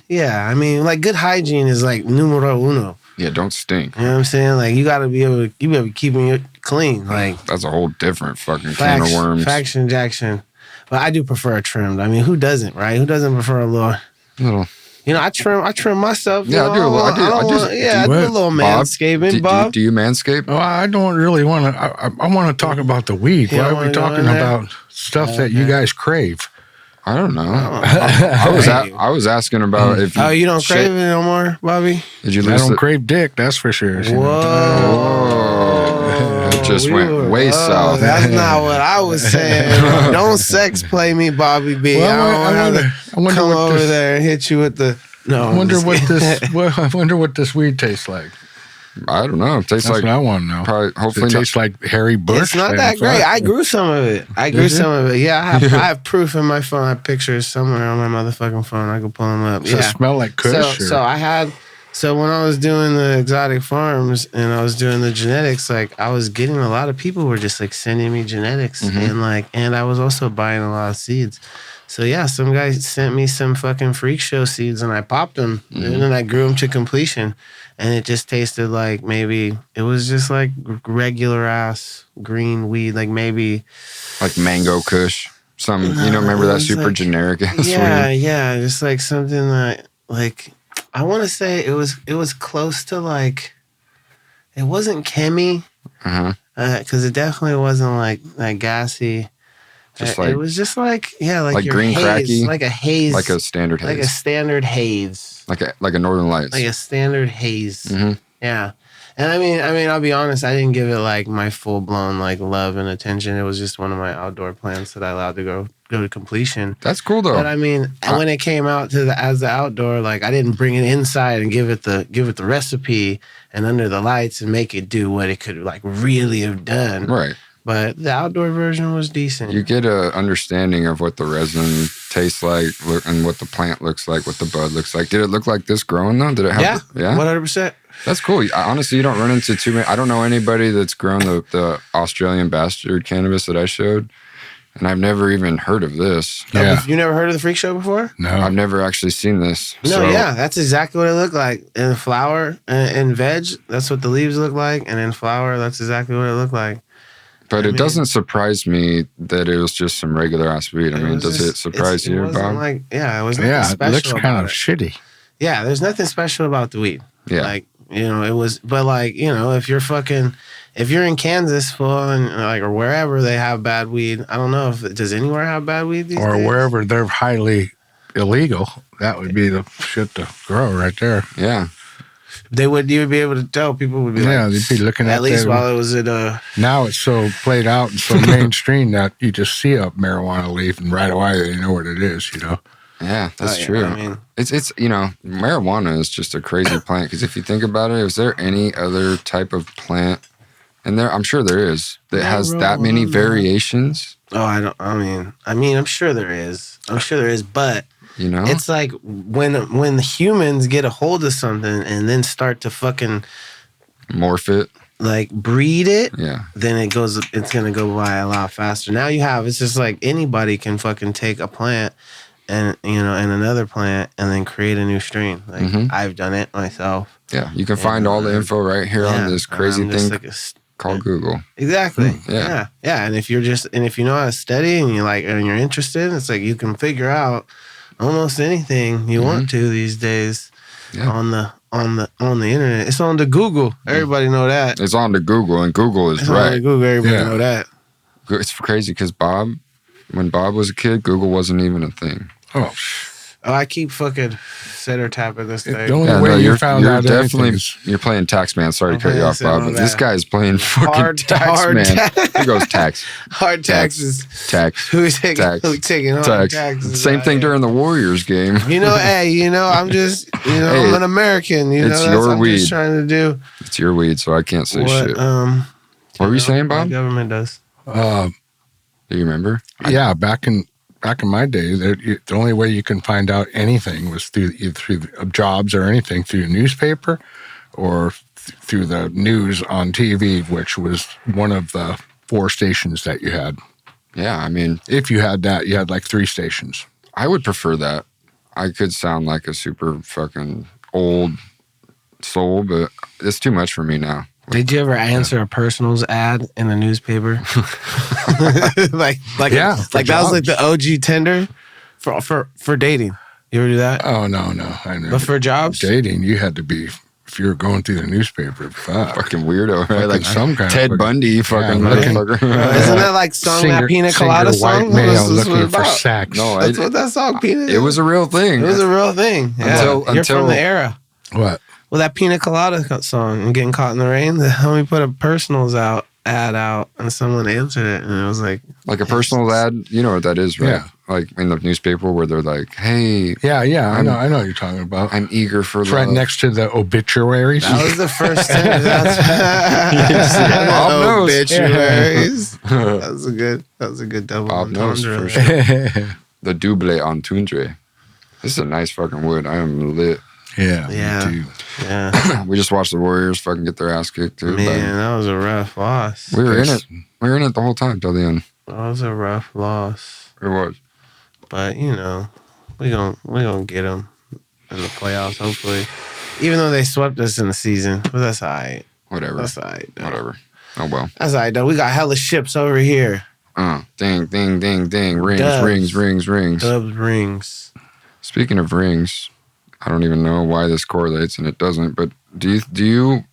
yeah. I mean, like good hygiene is like numero uno. Yeah, don't stink. You know what I'm saying? Like you got to be able to keeping it clean. Like That's a whole different fucking can of worms. faction Jackson. But I do prefer a trimmed. I mean, who doesn't, right? Who doesn't prefer a little? Little. I trim myself. Yeah, I do a little- I do- I do- Yeah, I do what? a little Bob, manscaping, Bob. Do you manscape? Well, I don't really want to. I want to talk about the weed. You Why don't are we wanna go talking in there? about stuff that you guys crave? I don't know. Oh. I was asking about if Oh, you don't shit- crave it no more, Bobby? Did you I lose don't it? crave dick, that's for sure. Whoa. It just went way south. That's not what I was saying. Don't sex play me, Bobby B. Well, I don't I wonder come what over this- there and hit you with the. No, I I'm wonder just what kidding. this. I wonder what this weed tastes like. I don't know. It tastes That's like what I want to know. probably Does hopefully it not. tastes like Harry Bush. It's not and that great. fuck? I grew some of it. Did you? Yeah, I have proof in my phone. I have pictures somewhere on my motherfucking phone. I can pull them up. Does it smell like Kush? So when I was doing the exotic farms and I was doing the genetics, like I was getting a lot of people were just like sending me genetics and I was also buying a lot of seeds. So yeah, some guy sent me some fucking freak show seeds and I popped them and then I grew them to completion and it just tasted like maybe it was just like regular ass green weed, like maybe like mango kush. Some No, remember it that was super like- generic ass yeah, just like something that like I want to say it was close to like it wasn't chemi Uh-huh. because it definitely wasn't like gassy. Just It like was just like your green haze, cracky? like a haze, like a standard like a haze. standard haze, Like a Northern Lights. like a standard haze. Mhm. Yeah. And I mean, I'll be honest. I didn't give it like my full blown like love and attention. It was just one of my outdoor plants that I allowed to go to completion. That's cool though. But I mean, when it came out as the outdoor, like I didn't bring it inside and give it the recipe and under the lights and make it do what it could like really have done. Right. But the outdoor version was decent. You get a understanding of what the resin tastes like and what the plant looks like, what the bud looks like. Did it look like this growing though? Did it have? Yeah, 100%. That's cool. Honestly, you don't run into too many. I don't know anybody that's grown the Australian bastard cannabis that I showed, and I've never even heard of this. Yeah. You never heard of the freak show before? No. I've never actually seen this. No, So, yeah, that's exactly what it looked like. In flower and veg, that's what the leaves look like, and in flower, that's exactly what it looked like. But I it mean- doesn't surprise me that it was just some regular ass weed. I mean, does it surprise you, wasn't Bob? Like, yeah, it was nothing Yeah, it special looks kind about of it. shitty. Yeah, there's nothing special about the weed. Yeah. Like, it was, but like, if you're in Kansas or wherever they have bad weed, I don't know does anywhere have bad weed these or days? wherever they're highly illegal, that would be the shit to grow right there. Yeah. You would be able to tell. People would be they'd be looking at least that. while it was at Now it's so played out and so mainstream that you just see a marijuana leaf and right away they know what it is, Yeah, that's true. I mean, it's marijuana is just a crazy plant because if you think about it, is there any other type of plant, and I'm sure there is, that has that many variations? Oh, I'm sure there is. But it's like when the humans get a hold of something and then start to fucking morph it, like breed it, then it's gonna go by a lot faster. Now it's just like anybody can fucking take a plant and another plant and then create a new strain. Like I've done it myself. Yeah, you can find all the info right here on this crazy thing called Google. Exactly. Yeah. And if you know how to study and you're interested, it's like you can figure out almost anything you want to these days on the internet. It's on the Google. Everybody know that. It's on the Google, and Google is right. On the Google, everybody know that. It's crazy because when Bob was a kid, Google wasn't even a thing. Oh, I keep fucking center tapping this thing. The only way you found out definitely you're playing Taxman. Sorry to cut you off, Bob, but this guy's playing fucking Taxman. He goes tax. Hard taxes. Tax. Who's taking hard taxes? Same thing during the Warriors game. I'm just, I'm an American. It's that's your what I'm weed. just trying to do. It's your weed, so I can't say shit. What were you saying, Bob? The government does. Do you remember? Yeah, back in my day, the only way you can find out anything was through jobs or anything through a newspaper or through the news on TV, which was one of the 4 stations that you had. Yeah, I mean, if you had that, you had like 3 stations. I would prefer that. I could sound like a super fucking old soul, but it's too much for me now. Did you ever answer a personals ad in the newspaper? like that was like the OG tender for dating. You ever do that? Oh no, I never. But for jobs, dating, you had to be if you were going through the newspaper. Fucking weirdo, right? Like some kind Ted of Bundy, fucking motherfucker. Isn't that like that Pina Colada song? White male looking for sex. No, that's what that song Pina. It was a real thing. It was a real thing. Yeah. You're from the era. What? Well, that Pina Colada song and Getting Caught in the Rain, the homie put a personals ad out and someone answered it and it was like a personal ad. You know what that is, right? Yeah. Like in the newspaper where they're like, hey. Yeah, I know what you're talking about. I'm eager for love. Right next to the obituaries. That was the first sentence. Obituaries. That was a good double entendre. For sure. The double entendre. This is a nice fucking wood. I am lit. Yeah. Me too. Yeah. We just watched the Warriors fucking get their ass kicked too. Man, that was a rough loss. We were in it. We were in it the whole time till the end. That was a rough loss. It was. But we gonna get them in the playoffs hopefully. Even though they swept us in the season, but that's all right. Whatever. That's all right. Whatever. Oh well. That's all right though. We got hella ships over here. Ding, ding, ding, ding. Rings, Dubs. rings. Dubs, rings. Speaking of rings, I don't even know why this correlates and it doesn't, but do you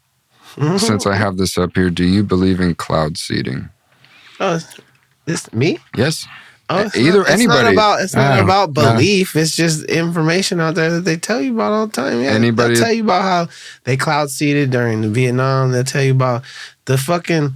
since I have this up here, do you believe in cloud seeding? Oh, this me? Yes. Oh, anybody. It's not about belief. It's just information out there that they tell you about all the time. Yeah, Anybody they'll tell you about how they cloud seeded during the Vietnam. They'll tell you about the fucking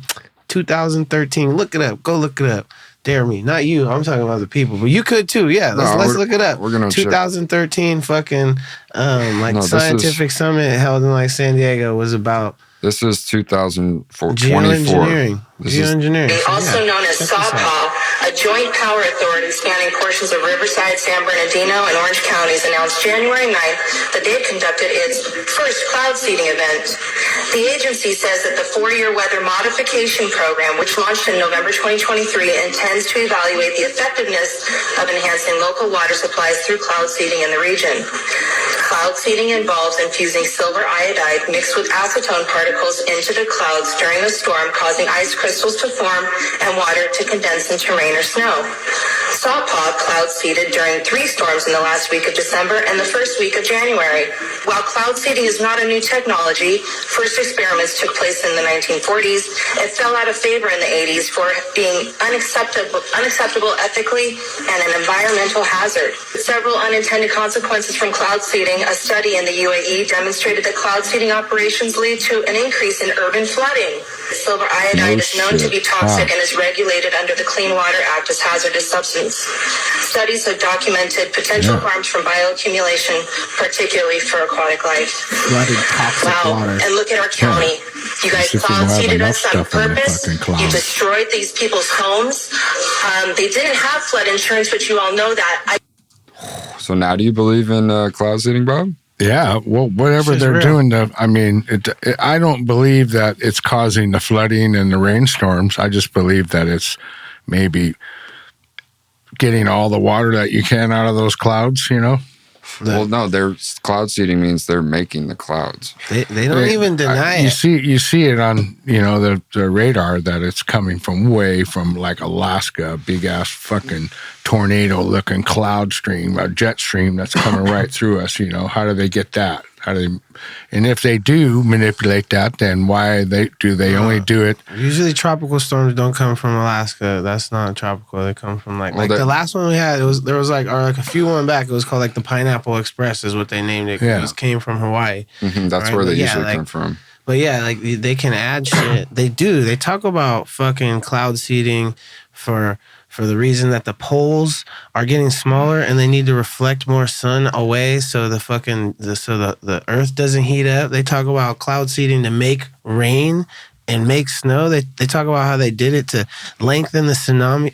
2013. Look it up. Go look it up. Dare me, not you. I'm talking about the people, but you could too. Yeah, let's look it up. We're gonna 2013 fucking scientific summit held in like San Diego was about. This is 2024. Geoengineering. Geoengineering. Also known as SAW, a joint power authority spanning portions of Riverside, San Bernardino, and Orange counties announced January 9th that they had conducted its first cloud seeding event. The agency says that the 4-year weather modification program, which launched in November 2023, intends to evaluate the effectiveness of enhancing local water supplies through cloud seeding in the region. Cloud seeding involves infusing silver iodide mixed with acetone particles into the clouds during a storm, causing ice crystals to form and water to condense into rain or snow. Saw cloud seeded during 3 storms in the last week of December and the first week of January. While cloud seeding is not a new technology, first experiments took place in the 1940s. It fell out of favor in the 80s for being unacceptable ethically and an environmental hazard. Several unintended consequences from cloud seeding. A study in the UAE demonstrated that cloud seeding operations lead to an increase in urban flooding. Silver iodide is known to be toxic and is regulated under the Clean Water Act as hazardous substance. Studies have documented potential harms from bioaccumulation, particularly for aquatic life. Flooded toxic water. And look at our county. You guys cloud seeded us on purpose. You destroyed these people's homes. They didn't have flood insurance, but you all know that. So now do you believe in cloud seeding, Bob? Yeah, well, whatever they're doing, I don't believe that it's causing the flooding and the rainstorms. I just believe that it's maybe getting all the water that you can out of those clouds, you know? Well, no, cloud seeding means they're making the clouds. They don't even deny it. You see it on, the radar that it's coming from like Alaska, a big ass fucking tornado looking cloud stream, a jet stream that's coming right through us. How do they get that? And if they do manipulate that, then why do they only do it? Usually tropical storms don't come from Alaska. That's not tropical. They come from the last one we had. There was a few one back. It was called like the Pineapple Express is what they named it. Yeah. It came from Hawaii. Mm-hmm, that's where they usually come from. But yeah, like they can add shit. They do. They talk about fucking cloud seeding for the reason that the poles are getting smaller and they need to reflect more sun away so the earth doesn't heat up. They talk about cloud seeding to make rain and make snow. They talk about how they did it to lengthen the tsunami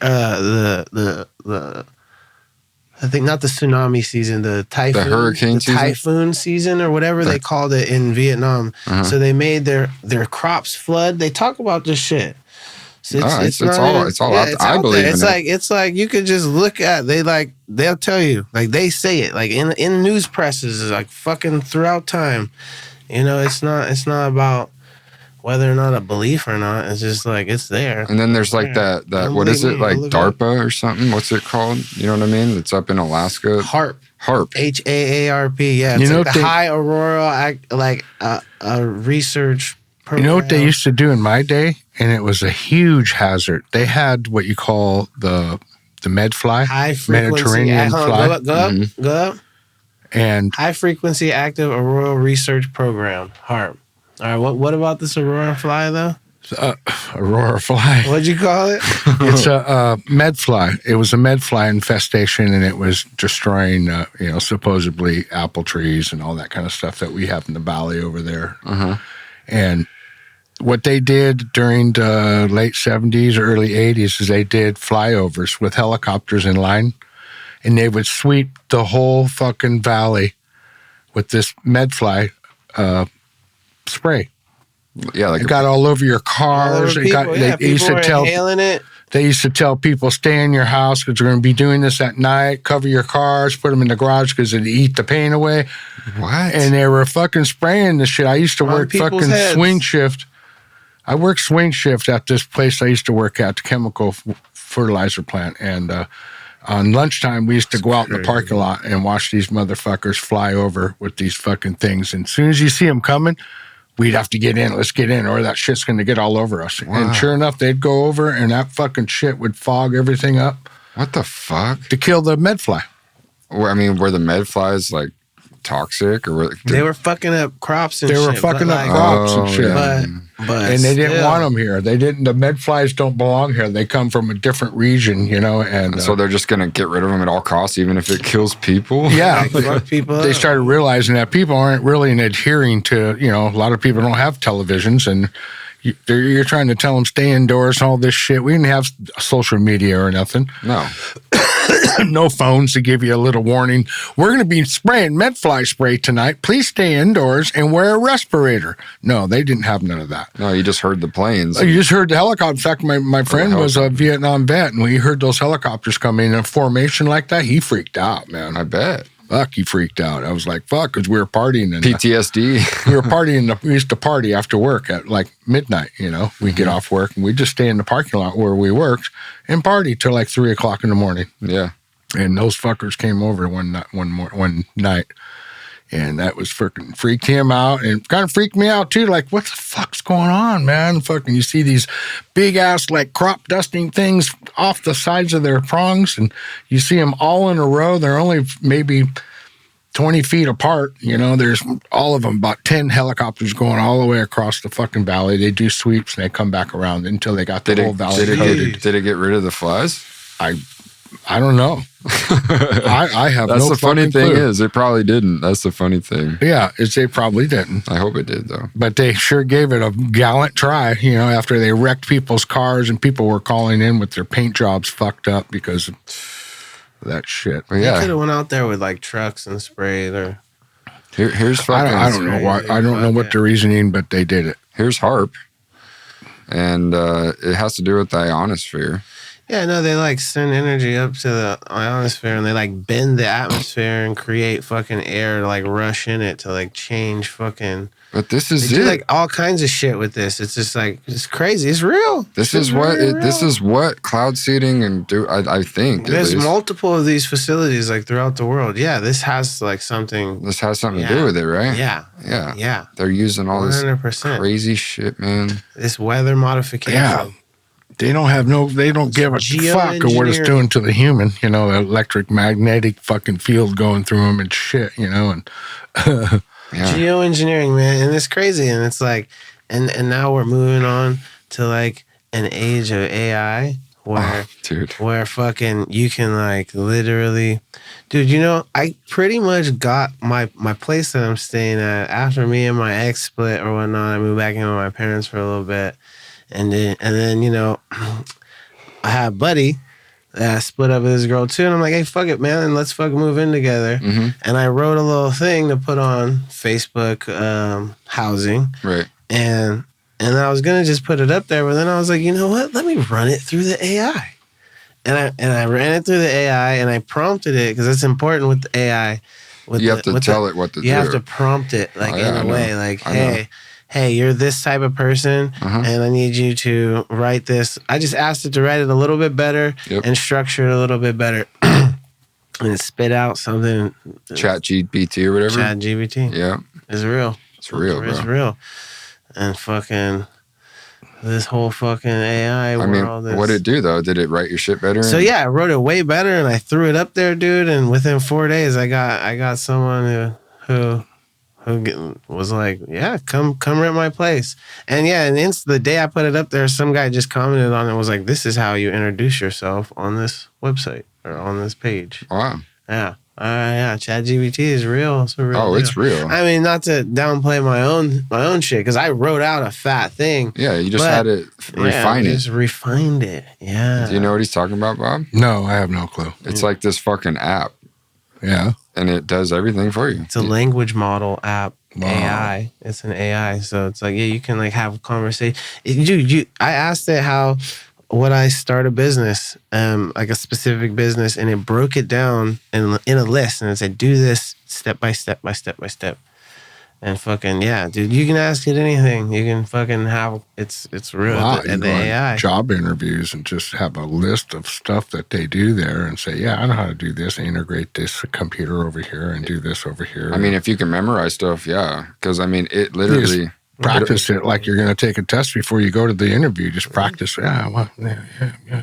I think not the tsunami season, the typhoon, the hurricane season? Typhoon season or whatever they called it in Vietnam. Uh-huh. So they made their crops flood. They talk about this shit. So it's all out there. I believe in it. It's like you could just look at they'll tell you, like they say it like in news presses like fucking throughout time. It's not about whether or not a belief or not. It's just like it's there. And then there's like that what is it, like DARPA or something? What's it called? You know what I mean? It's up in Alaska. HARP. HARP. HAARP. Yeah, it's like the High Aurora research program. You know what they used to do in my day? And it was a huge hazard. They had what you call the medfly, Mediterranean fly. Go up. And High Frequency Active Auroral Research Program, HARP. All right, what about this aurora fly, though? Aurora fly. What'd you call it? It's a medfly. It was a medfly infestation, and it was destroying, supposedly apple trees and all that kind of stuff that we have in the valley over there. Uh-huh. And what they did during the late 70s, early 80s is they did flyovers with helicopters in line, and they would sweep the whole fucking valley with this medfly spray. Yeah, like it got all over your cars. They used to tell inhaling it. They used to tell people, stay in your house because we're going to be doing this at night. Cover your cars, put them in the garage because it'd eat the pain away. What? And they were fucking spraying this shit. I used to work fucking swing shift. I worked swing shift at this place I used to work at, the chemical fertilizer plant. And on lunchtime, we used to go out in the parking lot and watch these motherfuckers fly over with these fucking things. And as soon as you see them coming, we'd have to get in. Let's get in, or that shit's going to get all over us. Wow. And sure enough, they'd go over, and that fucking shit would fog everything up. What the fuck? To kill the medfly. Well, I mean, were the medflies like toxic, or they were fucking up crops and shit? They were fucking up crops and shit. Yeah. But and they didn't want them here. They didn't. The medflies don't belong here. They come from a different region, and so they're just gonna get rid of them at all costs, even if it kills people. Yeah, they started realizing that people aren't really adhering to. A lot of people don't have televisions, and you're trying to tell them stay indoors and all this shit. We didn't have social media or nothing. No. No phones to give you a little warning. We're going to be spraying medfly spray tonight. Please stay indoors and wear a respirator. No, they didn't have none of that. No, you just heard the planes. You just heard the helicopter. In fact, my friend was a Vietnam vet, and when he heard those helicopters coming in a formation like that, he freaked out, man. I bet. Fuck, he freaked out. I was like, fuck, because we were partying. And PTSD. we were partying. We used to party after work at like midnight, you know. We'd get off work and we'd just stay in the parking lot where we worked and party till like 3 o'clock in the morning. Yeah. And those fuckers came over one night. And that was freaking freaked him out and kind of freaked me out too. Like, what the fuck's going on, man? Fucking, you see these big ass like crop dusting things off the sides of their prongs, and you see them all in a row. They're only maybe 20 feet apart. You know, there's all of them, about 10 helicopters going all the way across the fucking valley. They do sweeps and they come back around until they got the whole valley coated. Did it get rid of the flies? I don't know. I have That's no the funny fucking thing clue. is, it probably didn't. That's the funny thing. Yeah, they probably didn't. I hope it did, though. But they sure gave it a gallant try, you know, after they wrecked people's cars and people were calling in with their paint jobs fucked up because of that shit. But They yeah, could have went out there with like trucks and sprayed or. here's fucking. I don't know why. I don't know what the reasoning, but they did it. Here's HARP, and it has to do with the ionosphere. Yeah, no, they like send energy up to the ionosphere and they like bend the atmosphere and create fucking air to like rush in it to like change fucking. But this They is do it. like all kinds of shit with this. It's just like it's crazy. It's real. This It's is what very this real. is what cloud seeding and do. I think at There's least. multiple of these facilities like throughout the world. Yeah, this has like something. This has something to Yeah. do with it, right? Yeah, Yeah. yeah, They're using all this 100%. crazy shit, man. This weather modification. Yeah. They don't give a fuck of what it's Geoengineering. doing to the human, you know, the electric magnetic fucking field going through them and shit, you know, and Yeah. Geoengineering, man, and it's crazy, and it's like, and now we're moving on to like an age of AI where Oh, dude. where fucking you can like literally, dude, you know, I pretty much got my place that I'm staying at after me and my ex split or whatnot. I moved back in with my parents for a little bit, and then you know, I had a buddy that split up with his girl too, and I'm like, hey, fuck it, man, and let's fucking move in together. Mm-hmm. And I wrote a little thing to put on Facebook, housing, Right. and I was gonna just put it up there, but then I was like, you know what? Let me run it through the AI. And I ran it through the AI and I prompted it because it's important with the AI. You have to tell it what to do. You have to prompt it like Oh, yeah, in I a know. way, like, I know. hey, you're this type of person, Uh-huh. and I need you to write this. I just asked it to write it a little bit better Yep. and structure it a little bit better, and it spit out something. Chat GPT or whatever. Chat GBT. Yeah. It's real. It's real, It's bro. real. And fucking this whole fucking AI I world. mean, what did it do though? Did it write your shit better? So yeah, I wrote it way better, and I threw it up there, dude. And within 4 days, I got someone who was like, yeah, come rent my place. And yeah, and the day I put it up there, some guy just commented on it and was like, this is how you introduce yourself on this website or on this page. Wow. Yeah. Yeah, ChatGPT is real. It's a real Oh, deal. it's real. I mean, not to downplay my own shit, because I wrote out a fat thing. Yeah, you just But- had it refine I it. just refined it. Yeah. Do you know what he's talking about, Bob? no, I have no clue. It's like this fucking app, Yeah. and it does everything for you. It's a language model app. Wow. AI. It's an AI. So it's like, yeah, you can like have a conversation. I asked it how would I start a business, like a specific business, and it broke it down in a list, and it said, do this step by step by step by step. And fucking yeah, dude, you can ask it anything. You can fucking have it's real. Wow, And you the go on AI. job interviews and just have a list of stuff that they do there and say, yeah, I know how to do this, integrate this computer over here and do this over here. I mean, if you can memorize stuff, yeah. Because, I mean, it literally... practice it like you're going to take a test before you go to the interview. Just practice. Yeah,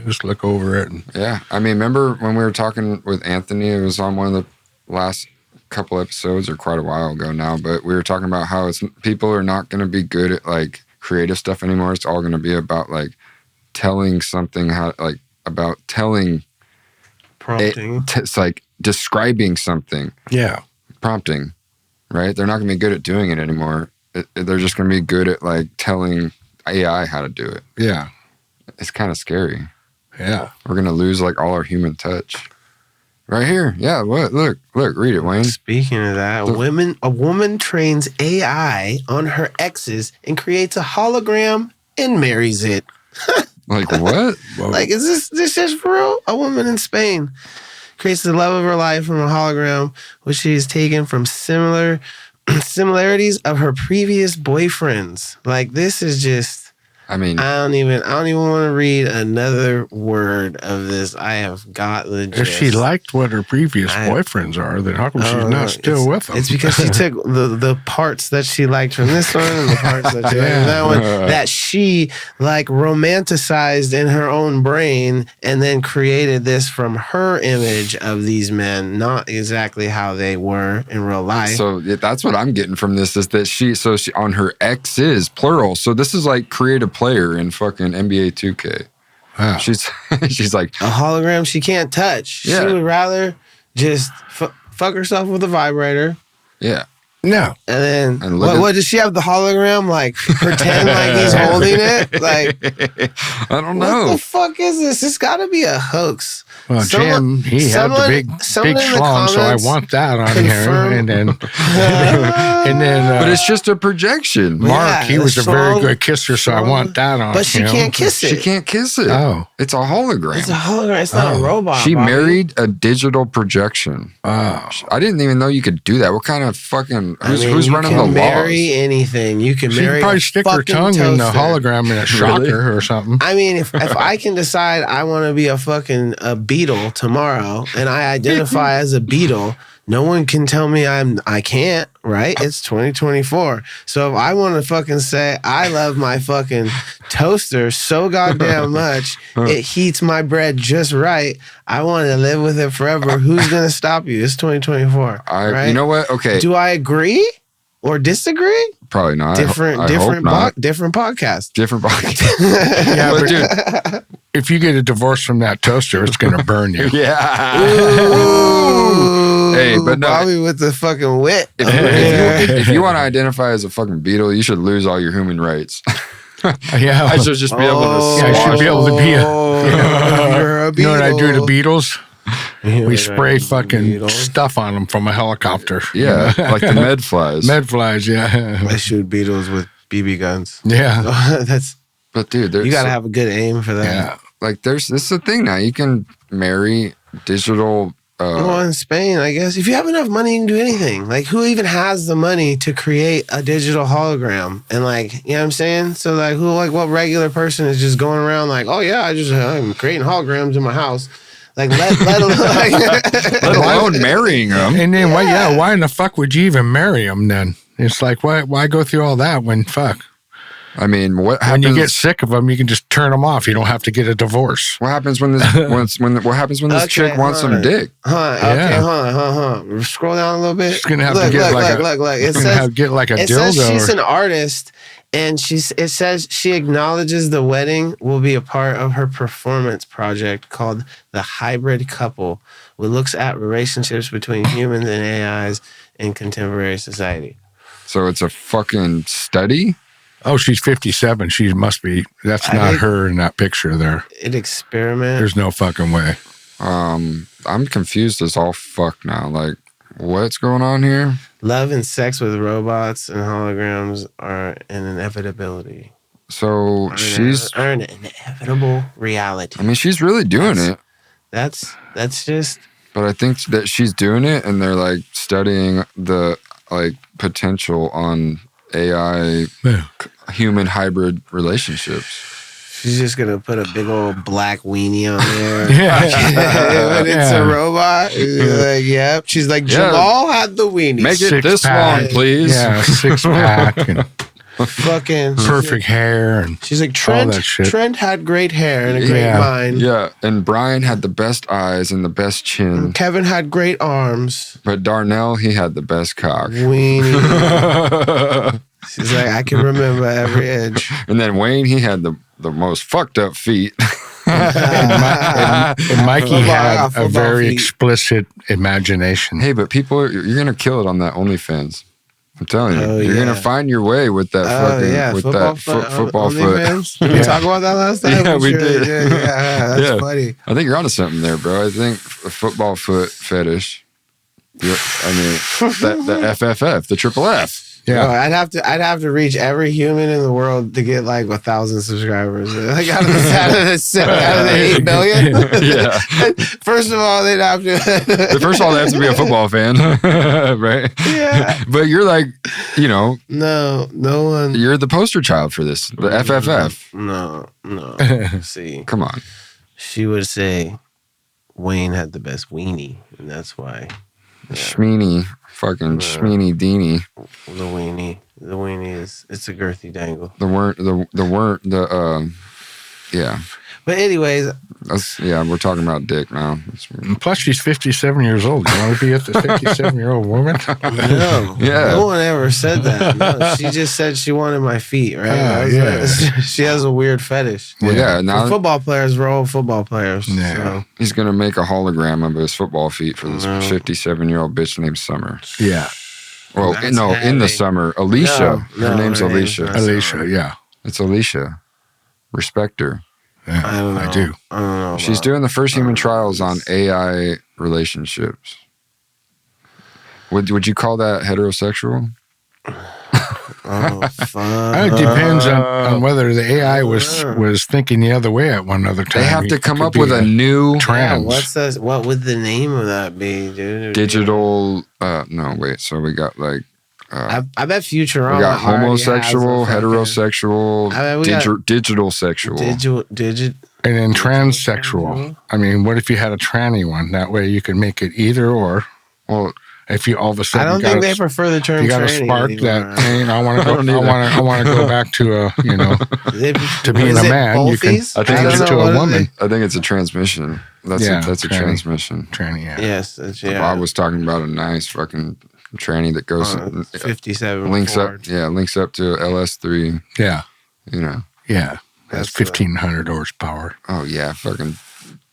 just look over it. And, Yeah. I mean, remember when we were talking with Anthony? It was on one of the last couple episodes or quite a while ago now, but we were talking about how people are not going to be good at like creative stuff anymore. It's all going to be about like telling something Prompting. it's like describing something, yeah. prompting, right? They're not going to be good at doing it anymore. They're just going to be good at like telling AI how to do it. Yeah. It's kind of scary. Yeah. We're going to lose like all our human touch. Right here. Yeah. What? Look, read it, Wayne. Speaking of that, a woman trains AI on her exes and creates a hologram and marries it. Like what? Well, Like, is this just for real? A woman in Spain creates the love of her life from a hologram, which she has taken from similarities of her previous boyfriends. Like, this is just. I mean, I don't even want to read another word of this. I have got the gist. If she liked what her previous boyfriends are, then how come she's not still with them? It's because she took the parts that she liked from this one and the parts that she liked from that one that she like romanticized in her own brain and then created this from her image of these men, not exactly how they were in real life. So that's what I'm getting from this is that she on her exes, plural. So this is like creative player in fucking NBA 2K. Wow. She's like a hologram she can't touch. Yeah. She would rather just fuck herself with a vibrator. Yeah. No. And then what does she have the hologram like pretend like he's holding it? Like I don't know. What the fuck is this? It's gotta be a hoax. Well, Jim, he had the big schlong, so I want that on here. And then but it's just a projection. Mark, he was a very good kisser, so I want that on him. But she can't kiss it. She can't kiss it. Oh. It's a hologram. It's a hologram. It's not a robot. She married a digital projection. Oh. I didn't even know you could do that. What kind of fucking who's running the laws? You can marry anything. You can marry. She'd probably stick her tongue in the hologram and shock her or something. I mean, if I can decide I want to be a beetle tomorrow and I identify as a beetle, no one can tell me I can't, right? It's 2024. So if I want to fucking say I love my fucking toaster so goddamn much, it heats my bread just right, I want to live with it forever. Who's going to stop you? It's 2024. Right? You know what? Okay. Do I agree or disagree? Probably not. Different podcast. Different podcast. Yeah, but dude, if you get a divorce from that toaster, it's gonna burn you. Yeah. Ooh. Hey, but no. Bobby with the fucking wit. If you want to identify as a fucking beetle, you should lose all your human rights. Yeah, I should just be able to. Yeah, I should be able to be you're a beetle. You know what I do to beetles? We spray fucking stuff on them from a helicopter. Yeah, like the med flies. Med flies, yeah. I shoot beetles with BB guns. Yeah. But dude, you got to have a good aim for that. Yeah. Like this is the thing now. You can marry digital. Well, in Spain, I guess, if you have enough money, you can do anything. Like, who even has the money to create a digital hologram? And like, you know what I'm saying? So like, what regular person is just going around like, oh yeah, I'm creating holograms in my house. Like, let alone marrying them. And then why in the fuck would you even marry them then? It's like, why go through all that when fuck? I mean, what happens when you get sick of them? You can just turn them off. You don't have to get a divorce. What happens when this chick wants some dick? Hold on. Scroll down a little bit. She's gonna have to get like a dildo. It says she's an artist, and it says she acknowledges the wedding will be a part of her performance project called The Hybrid Couple, which looks at relationships between humans and AIs in contemporary society. So it's a fucking study? Oh, she's 57. She must be. That's not her in that picture there. An experiment. There's no fucking way. I'm confused as all fuck now. Like, what's going on here? Love and sex with robots and holograms are an inevitability. So she's an inevitable reality. I mean, she's really doing it. That's just. But I think that she's doing it, and they're like studying the like potential on AI human hybrid relationships. She's just gonna put a big old black weenie on there. When it's a robot, like, yep. She's like, Jamal had the weenie. Make it this long, please. Yeah, 6-pack and fucking perfect hair, and she's like, Trent had great hair and a great mind. Yeah, and Brian had the best eyes and the best chin. And Kevin had great arms. But Darnell, he had the best cock. Weenie. She's like, I can remember every edge. And then Wayne, he had the most fucked up feet. and Mikey had a very explicit imagination. Hey, but people, you're going to kill it on that OnlyFans. I'm telling you. You're going to find your way with that football foot. Did we talk about that last time? Yeah, we did. Yeah, that's funny. I think you're onto something there, bro. I think a football foot fetish. I mean, the FFF, the triple F. Yeah. Bro, I'd have to reach every human in the world to get like 1,000 subscribers. Like out of the 8 billion. Yeah. First of all, they'd have to. First of all, they have to be a football fan, right? Yeah. But you're like, you know, No one. you're the poster child for this, the FFF. No. See, Come on. she would say Wayne had the best weenie, and that's why. Shmeeny, fucking Shmeeny Deenie. The weenie is it's a girthy dangle. Yeah. But anyways, We're talking about dick now. And plus, she's 57 years old. You want to be at the 57-year-old woman? no, Yeah. no one ever said that. No, she just said she wanted my feet, right? She has a weird fetish. Well, yeah. Now Football players, we're all football players. Yeah. So. he's gonna make a hologram of his football feet for this 57-year-old bitch named Summer. Yeah. Well, That's no, in the heavy. summer, Alicia. No, her name's her Alicia. name's Alicia, yeah. It's Alicia. Respect her. Yeah, I don't know. I do. I don't know. She's doing the first human trials on AI relationships. Would you call that heterosexual? Oh, fuck. It depends on whether the AI was thinking the other way at one other time. They have to It come could up be with a new trans. What would the name of that be, dude? digital. No, wait. So we got like I bet Futurama. we got already homosexual, has a fucking- heterosexual, I mean, we got- digital sexual. Digit. And then transsexual. I mean, what if you had a tranny one? That way you could make it either or. Well, If you all of a I sudden don't got think a- they prefer the term you got a tranny spark anymore. that hey, I want to go. I don't either. I want to go back to a to being Is a it man. You can both I think turn it's don't into know, a what is woman. it? I think it's a transmission. That's Yeah, a tranny. transmission. Tranny. Yeah. Yes, it's, yeah. Bob was talking about a nice fucking tranny that goes 57 links Ford. up. Yeah, links up to LS3. Yeah. You know. Yeah. That's That's 1,500 horsepower. Oh yeah, fucking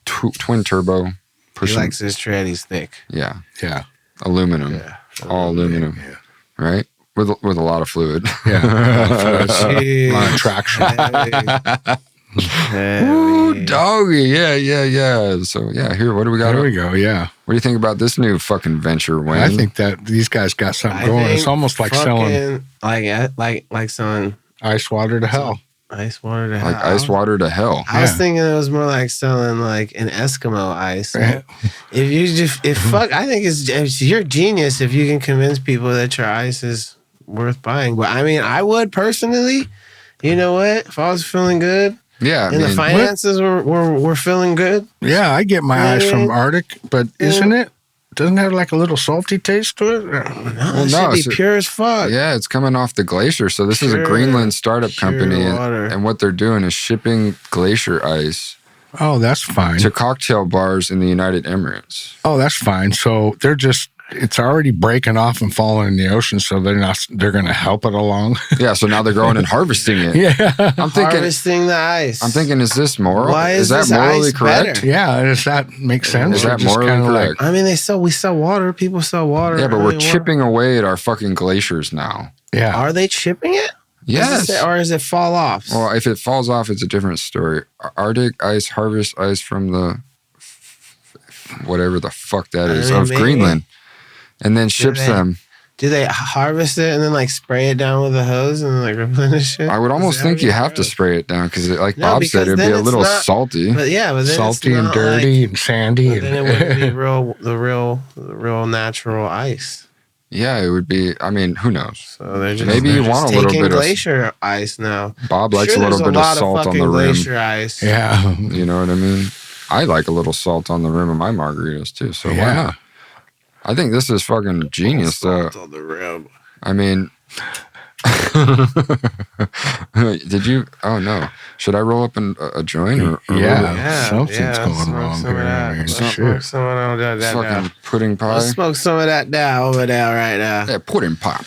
twin turbo. He Pushing. likes his trannies thick. Yeah, Yeah. aluminum. Yeah. All aluminum. Yeah. Right. With a lot of fluid. Yeah. Jeez. A lot of traction. Heavy. Doggy. Yeah. So yeah, here. What do we got? There we go. Yeah. What do you think about this new fucking venture, Wayne? I think that these guys got something I going. think It's almost like selling like selling ice water to hell. ice water to like hell. ice water to hell. I was Yeah. thinking it was more like selling like an Eskimo ice. Yeah. If you just I think it's you're genius if you can convince people that your ice is worth buying. But I mean, I would personally. You know what? If I was feeling good Yeah, I and the mean, finances were feeling good, Yeah, I get my ice from Arctic, but isn't Yeah. it? Doesn't it have like a little salty taste to it? no, Well, it no, should so- be pure as fuck. yeah, it's coming off the glacier. So this is a Pure- Greenland startup pure company, water. and what they're doing is shipping glacier ice Oh, that's fine. to cocktail bars in the United Emirates. Oh, that's fine. So it's already breaking off and falling in the ocean, so they're going to help it along. Yeah, so now they're going and harvesting it. Yeah. I'm thinking, Harvesting the ice. is this moral? Why is that this morally ice correct? better? Yeah, does that make sense? Is Or that just morally kinda like- correct? I mean, we sell water. People sell water. Yeah, but I we're mean, chipping away at our fucking glaciers now. yeah. Are they chipping it? Yes. Or is it fall off? Well, if it falls off, it's a different story. Arctic ice harvest ice from the whatever the fuck that is I mean, of maybe. Greenland, and then ships they- them. Do they harvest it and then like spray it down with a hose and like replenish it? I would almost Is that think how you it have to goes? spray it down because, like No, Bob said, because it'd be then a it's little not- salty. But yeah, but then Salty it's and not dirty and sandy. Like, then it wouldn't be the real natural ice. Yeah, it would be. I mean, who knows? So they're just Maybe they're you want just a little taking bit of- glacier ice now. Bob likes Sure, a little there's bit of lot salt on fucking the rim. glacier ice. Yeah. You know what I mean? I like a little salt on the rim of my margaritas too. So why Yeah. not? I think this is fucking genius. Salt on the rim. I mean, did you? Oh no! Should I roll up a joint or Yeah. Something's going smoke wrong some of here. that. I mean, Let's shit. smoke some of that fucking now. pudding pie? Let's smoke some of that now over there right now. Yeah, pudding pie.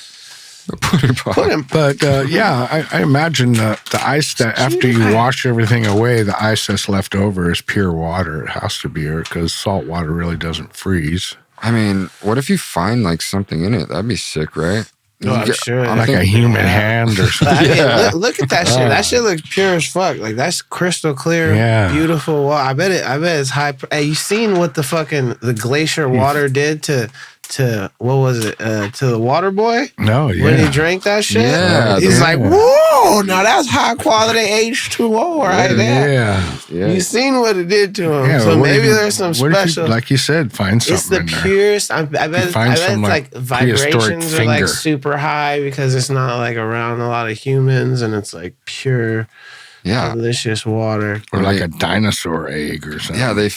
The pudding pie. Pudding But yeah, I imagine the ice that after you wash everything away, the ice that's left over is pure water. It has to be, because salt water really doesn't freeze. I mean, what if you find like something in it? That'd be sick, right? Oh, I'm sure. Like a human hand or something. I mean, Yeah. look at that shit. That shit looks pure as fuck. Like that's crystal clear, Yeah. beautiful water. I bet it's high. Hey, you seen what the glacier water did to to what was it? To the water boy? No, yeah. When he drank that shit? Yeah, He's yeah. like, whoa, now that's high quality H2O right there. Yeah. Yeah. You seen what it did to him. Yeah, So what maybe if you- there's some what if you, special. like you said, find It's something the in there. purest. I bet find it's some, like prehistoric vibrations are like finger. super high because it's not like around a lot of humans and it's like pure, Yeah. delicious water. Or like a dinosaur egg or something. Yeah, they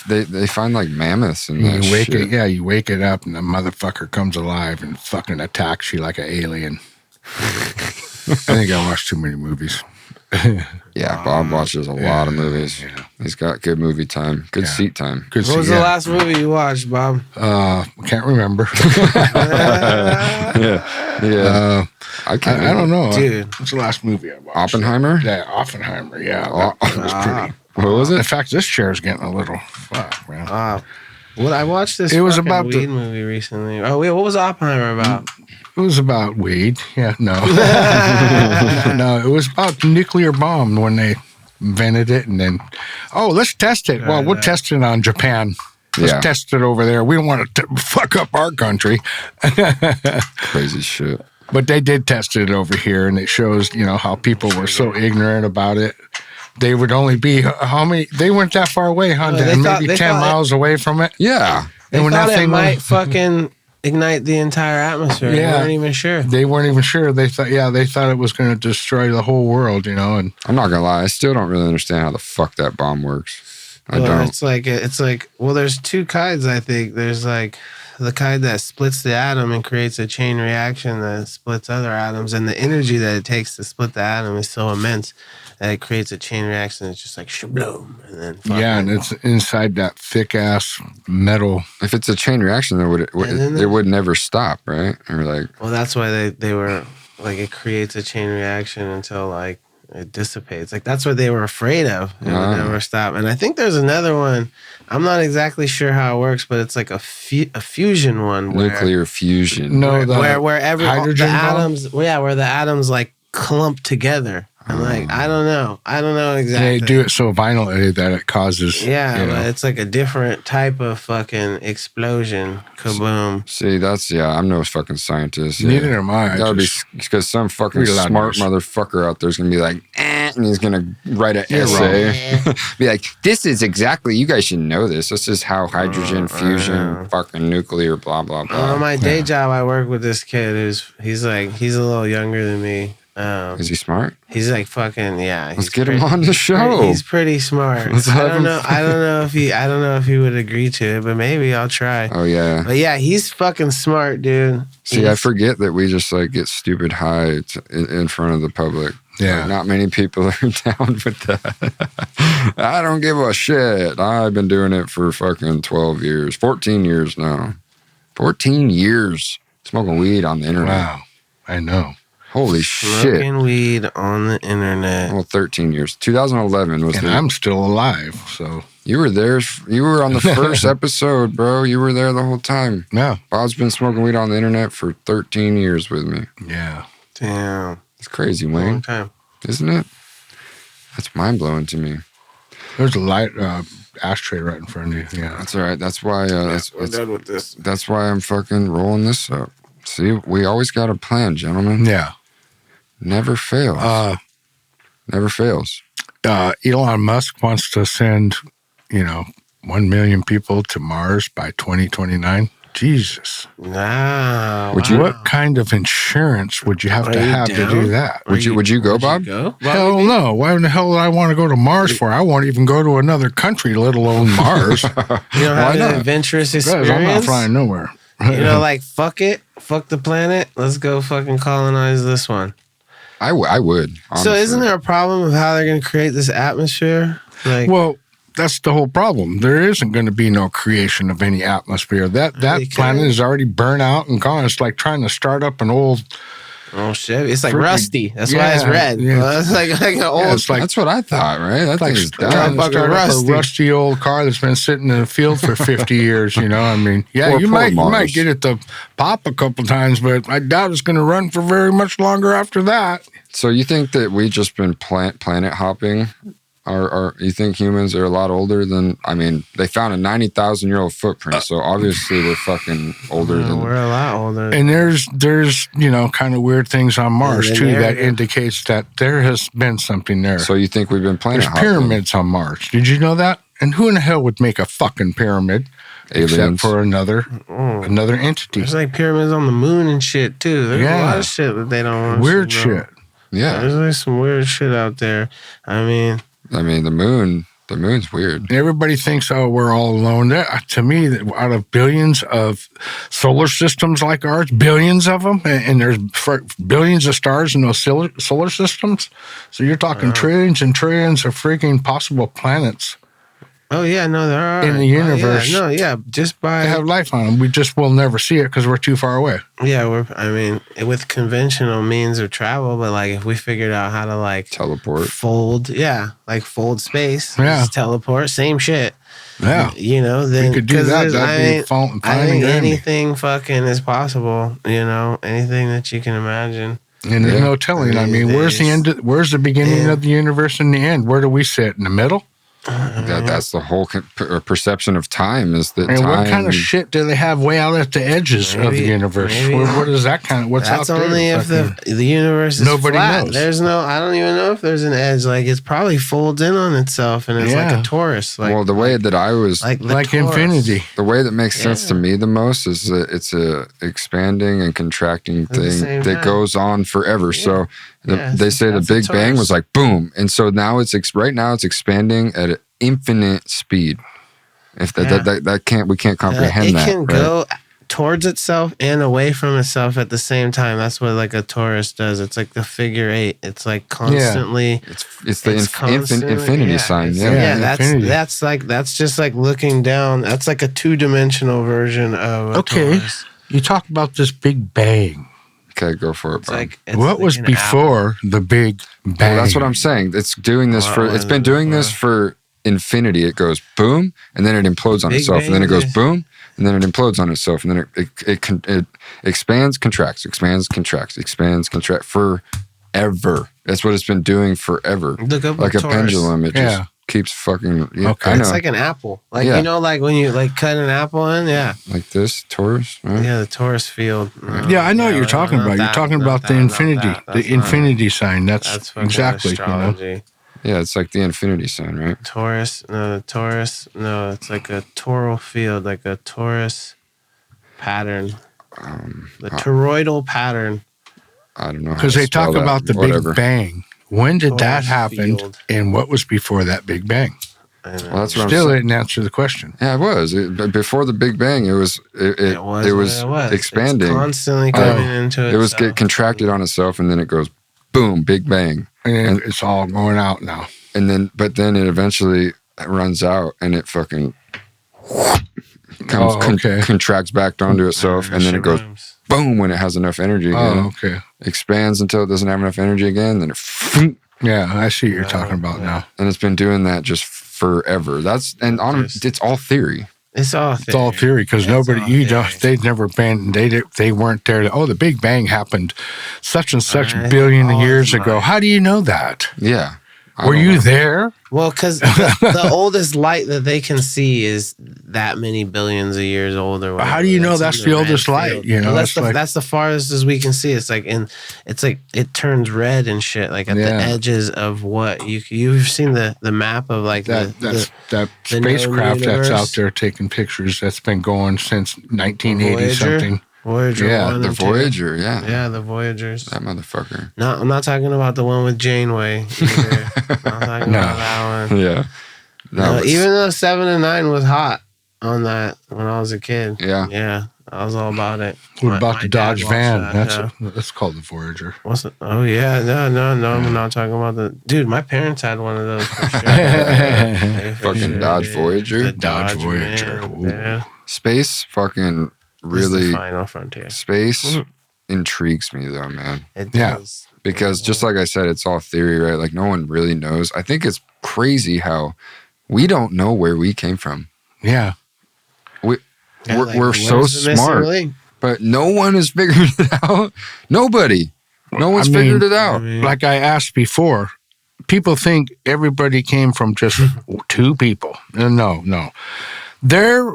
find like mammoths and that You wake shit. it, yeah, you wake it up and the motherfucker comes alive and fucking attacks you like an alien. I think I watched too many movies. Yeah, Bob watches a lot of movies. Yeah. He's got good movie time, good Yeah. seat time. Good What was the last movie you watched, Bob? Can't remember. Yeah, I can't. I don't know, Dude. What's the last movie I watched? Oppenheimer? Yeah, Oppenheimer. Yeah, Oh, that was pretty. What was In it? fact, this chair's getting a little. Fuck, man. What I watched this. It was fucking about the- weed movie recently. Oh wait, what was Oppenheimer about? It was about weed. Yeah, no. No, it was about the nuclear bomb when they invented it and then, let's test it. Well, we're testing it on Japan. Let's Yeah. test it over there. We don't want to fuck up our country. Crazy shit. But they did test it over here, and it shows, how people were so ignorant about it. They would only be, how many, they weren't that far away, huh? they Dan? thought- Maybe they 10 thought it- miles away from it. Yeah. They And when thought that it thing might went- fucking ignite the entire atmosphere. They Yeah. weren't even sure. They weren't even sure. They thought it was going to destroy the whole world, and I'm not gonna lie, I still don't really understand how the fuck that bomb works. I Well, don't. it's like well, there's two kinds. I think there's like the kind that splits the atom and creates a chain reaction that splits other atoms, and the energy that it takes to split the atom is so immense that it creates a chain reaction. It's just like shabloom, and then yeah, and it's inside that thick ass metal. If it's a chain reaction, then And then it would never stop, right? Or like, well, that's why they were like it creates a chain reaction until like it dissipates. Like that's what they were afraid of. It would never stop. And I think there's another one. I'm not exactly sure how it works, but it's like a fusion one. Where, nuclear fusion. No, the where every the hydrogen bomb? atoms, where the atoms like clump together. I'm like, I don't know exactly. They do it so violently that it causes. Yeah, but it's like a different type of fucking explosion. Kaboom. See, I'm no fucking scientist. Neither am I. Gotta be Just because some fucking read a lot of smart news. motherfucker out there's gonna be like, and he's gonna write an You're essay. Be like, this is exactly. You guys should know this. This is how hydrogen fusion, fucking nuclear, blah blah blah. On my day job, I work with this kid he's a little younger than me. Is he smart? He's like fucking Let's get him on the show. He's pretty smart. Let's I have don't him. know. I don't know if he would agree to it, but maybe I'll try. Oh yeah. But yeah, he's fucking smart, dude. See, I forget that we just like get stupid high in front of the public. Yeah. Like, not many people are down with that. I don't give a shit. I've been doing it for fucking 12 years, 14 years now. 14 years smoking weed on the internet. wow. I know. Holy shit. Smoking weed on the internet. Well, 13 years. 2011 was And the. I'm still alive, so You were there. You were on the first episode, bro. You were there the whole time. yeah, Bob's been smoking weed on the internet for 13 years with me. yeah. Damn. It's crazy, Long Wayne. time. Isn't it? That's mind blowing to me. There's a light ashtray right in front of you. Yeah, That's all right. That's why. We're done with this. That's why I'm fucking rolling this up. See, we always got a plan, gentlemen. yeah. Never fails. Never fails. Elon Musk wants to send, 1 million people to Mars by 2029. Jesus. Nah. Would you- What kind of insurance would you have Are to you have to down? do that? Would you go, Bob? Go? Hell no. Why in the hell would I want to go to Mars for? I won't even go to another country, let alone Mars. You don't Why have not? an adventurous Guys, I'm not experience? flying nowhere. Like, fuck it. Fuck the planet. Let's go fucking colonize this one. I would. So honestly. isn't there a problem of how they're going to create this atmosphere? Like, Well, that's the whole problem. There isn't going to be no creation of any atmosphere. That Really planet can't. is already burnt out and gone. It's like trying to start up an old. oh shit, it's like Freaking- rusty. That's why it's yeah, red. yeah. Well, it's like an old. Yeah, it's like That's what I thought, right? That like thing is trying done. to fucking start up rusty. a rusty old car that's been sitting in the field for 50 years. I mean, yeah, Poor- you poor might Mars. get it to pop a couple times, but I doubt it's going to run for very much longer after that. So you think that we just been planet hopping Are you think humans are a lot older than? I mean, they found a 90,000-year-old footprint, so obviously we're fucking older than. We're a lot older. And there's kind of weird things on Mars too that indicates that there has been something there. So you think we've been playing? There's pyramids on Mars. Did you know that? And who in the hell would make a fucking pyramid? Aliens. Except for another entity. There's like pyramids on the moon and shit too. There's a lot of shit that they don't want. Weird shit. Yeah. There's like some weird shit out there. I mean, the moon's weird. Everybody thinks, we're all alone. To me, out of billions of solar systems like ours, billions of them, and there's billions of stars in those solar systems. So you're talking trillions and trillions of freaking possible planets. Oh yeah, no, there are in the universe. Just by they have life on them. We just will never see it because we're too far away. Yeah, with conventional means of travel, but like if we figured out how to like teleport, fold space, just teleport, same shit. Yeah, then we could do that. That'd be fun. I think anything fucking is possible. Anything that you can imagine. And there's no telling. I mean, where's the end? Where's the beginning of the universe and the end? Where do we sit in the middle? That's the whole perception of time is that and time. What kind of shit do they have way out at the edges of the universe? What is that kind of, what's out there? That's only if the universe is nobody flat. knows. I don't even know if there's an edge. Like it's probably folds in on itself and it's like a torus. Like, the way that I was like infinity. The way that makes sense to me the most is that it's a expanding and contracting thing that goes on forever. Yeah. So they say the Big Bang was like boom, and so now it's expanding at an infinite speed. If we can't comprehend that. It can go towards itself and away from itself at the same time. That's what like a torus does. It's like the figure 8. It's like constantly. It's the infinity sign. That's just like looking down. That's like a 2-dimensional version of a torus. You talk about this Big Bang. Okay, go for it, Bob. What was before the Big Bang? Well, that's what I'm saying. It's doing this it's been doing this for infinity. It goes boom, and then it implodes on itself, and then it goes boom, and then it implodes on itself, and then it expands, contracts, expands, contracts, expands, contracts forever. That's what it's been doing forever. Look up like a pendulum. It just keeps fucking. Okay, I know. It's like an apple. Like like when you like cut an apple in, like this torus. Right? Yeah, the torus field. I know what you're talking about. You're talking about the infinity, the infinity sign. That's exactly. Astrology. Yeah, it's like the infinity sign, right? Taurus. No, it's like a toral field, like a torus pattern. The toroidal pattern. I don't know. Because they talk about the Big Bang. When did that happen? And what was before that Big Bang? Well, that's what Still didn't answer the question. Yeah, it was. Before the Big Bang, it was expanding. It's constantly coming into itself. It was contracted on itself, and then it goes boom, Big Bang. And it's all going out now. And then, but then it eventually runs out, and it fucking contracts back onto itself, and then it goes boom when it has enough energy again. Expands until it doesn't have enough energy again, then it. Yeah, I see what you're talking about now. And it's been doing that just forever. It's all theory. It's all theory because they've never been, they weren't there. The Big Bang happened such and such billion years ago. How do you know that? Yeah. Were you there? Well, because the oldest light that they can see is that many billions of years old. Or how do you know that's the oldest light? That's the farthest as we can see. It's like it turns red and shit. Like at the edges of what you've seen the map of like that spacecraft that's out there taking pictures. That's been going since 1980 something. Voyager. Yeah, the Voyager. Yeah. Yeah, the Voyagers. That motherfucker. No, I'm not talking about the one with Janeway either. I'm talking about that one. Yeah. Even though 7 and 9 was hot on that when I was a kid. Yeah. Yeah. I was all about it. What about the Dodge van? That's called the Voyager. What's it? Oh, yeah. No. I'm not talking about the... Dude, my parents had one of those for sure. Fucking Dodge Voyager? The Dodge Voyager. Yeah. Space fucking... Really, the final frontier. Space intrigues me though, man. It does. Because just like I said, it's all theory, right? Like no one really knows. I think it's crazy how we don't know where we came from. Yeah. We're so smart, but no one has figured it out. Nobody. No one's figured it out. Like I asked before, people think everybody came from just two people. No. There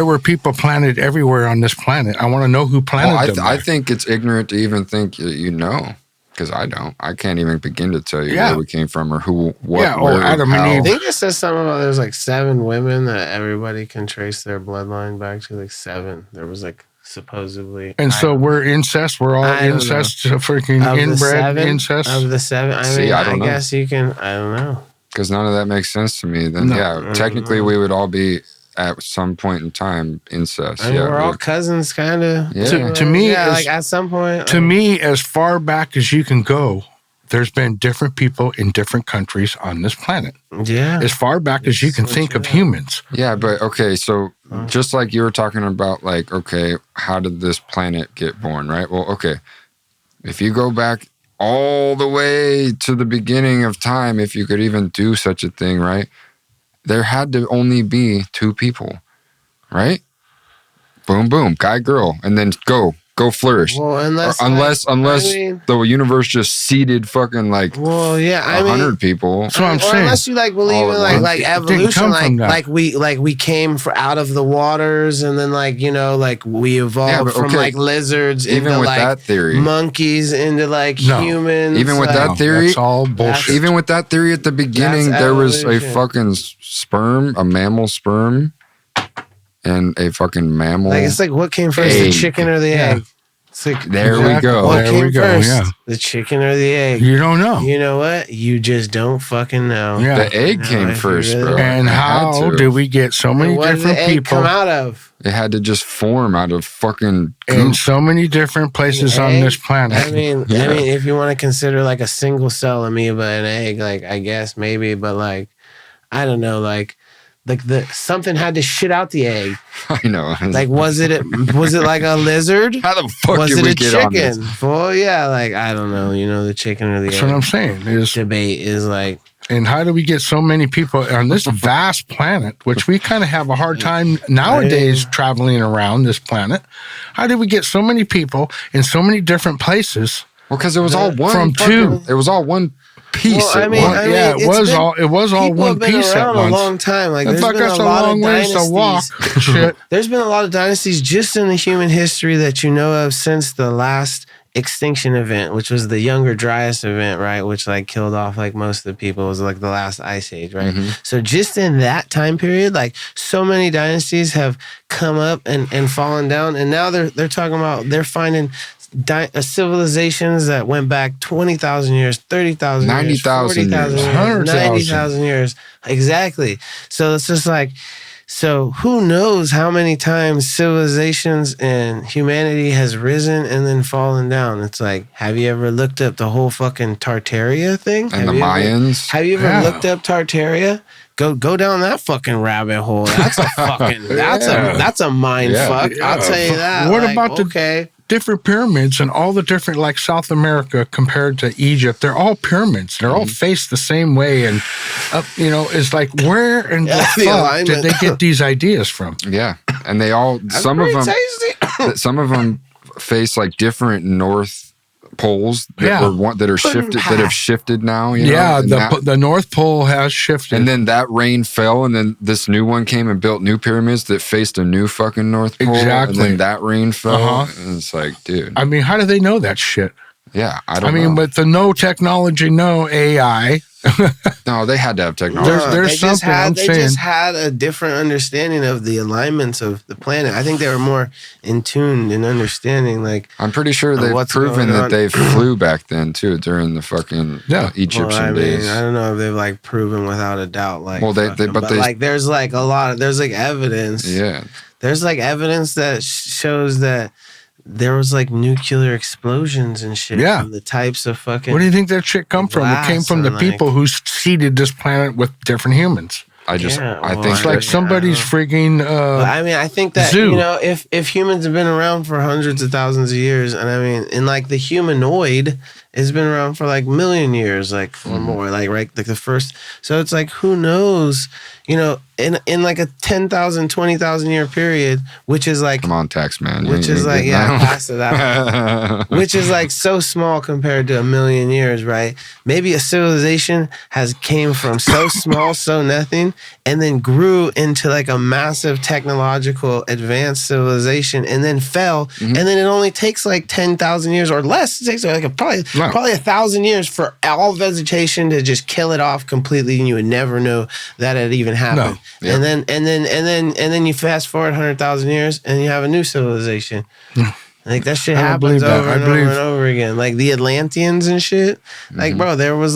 were people planted everywhere on this planet. I want to know who planted them. I think it's ignorant to even think you know, because I don't. I can't even begin to tell you where we came from or who, what, where, Adam and Eve. I think it says something about there's like 7 women that everybody can trace their bloodline back to. Like 7. There was like supposedly. And so we're incest. We're all incest, freaking inbred incest. Of the 7, I guess you can. I don't know. Because none of that makes sense to me. Then technically we would all be at some point in time incest. I mean, we're all cousins, kind of. Yeah. To me, like at some point. To me, as far back as you can go, there's been different people in different countries on this planet. Yeah. As far back as you can think of humans. Yeah, but okay, so just like you were talking about, like, okay, how did this planet get born, right? Well, okay, if you go back all the way to the beginning of time, if you could even do such a thing, right? There had to only be 2 people, right? Boom, boom, guy, girl, and then go flourish. Well, unless the universe just seeded fucking like 100 people. That's what I'm saying. Unless you like believe in like evolution, like we came out of the waters, and then like we evolved from like lizards even into with like that theory, monkeys into like humans. Even with that theory, that's all bullshit. Even with that theory at the beginning, there was a fucking sperm, a mammal sperm. And a fucking mammal. Like it's like what came first, the chicken or the egg? It's like there we go. What came first, the chicken or the egg? You don't know. You know what? You just don't fucking know. Yeah. The egg came first, bro. And how did we get so many different did the egg people come out of? It had to just form out of fucking goop. In so many different places on this planet. I mean, if you want to consider like a single cell amoeba an egg, like I guess maybe, but like I don't know, like something had to shit out the egg. I know. Like was it like a lizard? How the fuck did we get on this? Was it a chicken? Well, yeah, like I don't know. The chicken or the egg. That's what I'm saying. Debate is like. And how do we get so many people on this vast planet, which we kind of have a hard time nowadays traveling around this planet? How did we get so many people in so many different places? Well, because it was all one from two. It was all one piece. Well, it was all one piece at once. A long time. Like there's been a long ways to walk. Shit. There's been a lot of dynasties just in the human history that you know of since the last extinction event, which was the Younger Dryas event, right? Which like killed off like most of the people. It was like the last ice age, right? Mm-hmm. So just in that time period, like so many dynasties have come up and fallen down, and now they're talking about they're finding civilizations that went back 20,000 years, 30,000 years, 90,000 years, 90,000 years. Exactly. So it's just like, so who knows how many times civilizations and humanity has risen and then fallen down. It's like, have you ever looked up the whole fucking Tartaria thing? And the Mayans? Have you ever looked up Tartaria? Go down that fucking rabbit hole. That's a fucking, that's a mind fuck. I'll tell you that. What about the different pyramids and all the different, like South America compared to Egypt? They're all pyramids. They're all faced the same way. And, it's like, where in the fuck did they get these ideas from? Yeah. And they all, some of them face like different north poles that are shifted, that have shifted now. The North Pole has shifted, and then that rain fell, and then this new one came and built new pyramids that faced a new fucking North Pole. Exactly, and then that rain fell, and it's like, dude. I mean, how do they know that shit? Yeah, I don't know. I mean, with the no technology, no AI. No, they had to have technology. There's something they just had a different understanding of the alignments of the planet. I think they were more in tune in understanding. Like, I'm pretty sure they've proven that they flew back then too during the fucking Egyptian days. I don't know if they've like proven without a doubt. Like, well, but like there's like a lot. There's like evidence. Yeah, there's like evidence that shows that there was like nuclear explosions and shit from the types of fucking. Where do you think that shit come from? It came from the people who seeded this planet with different humans. I think it's like somebody's freaking. I think that zoo. If humans have been around for hundreds of thousands of years, and I mean, in like the humanoid It's been around for like 1,000,000 years, like or more, like right, like the first. So it's like, who knows? You know, in like a 10,000, 20,000 year period, which is like, Come on, tax man. which is like, past that, which is like so small compared to 1,000,000 years, right? Maybe a civilization came from so small, so nothing, and then grew into like a massive technological advanced civilization, and then fell, and then it only takes like 10,000 years or less. It takes like probably 1,000 years for all vegetation to just kill it off completely, and you would never know that it even happened. No. And then you fast forward 100,000 years, and you have a new civilization. Like that shit happens over and over and over again. Like the Atlanteans and shit. Like, bro, there's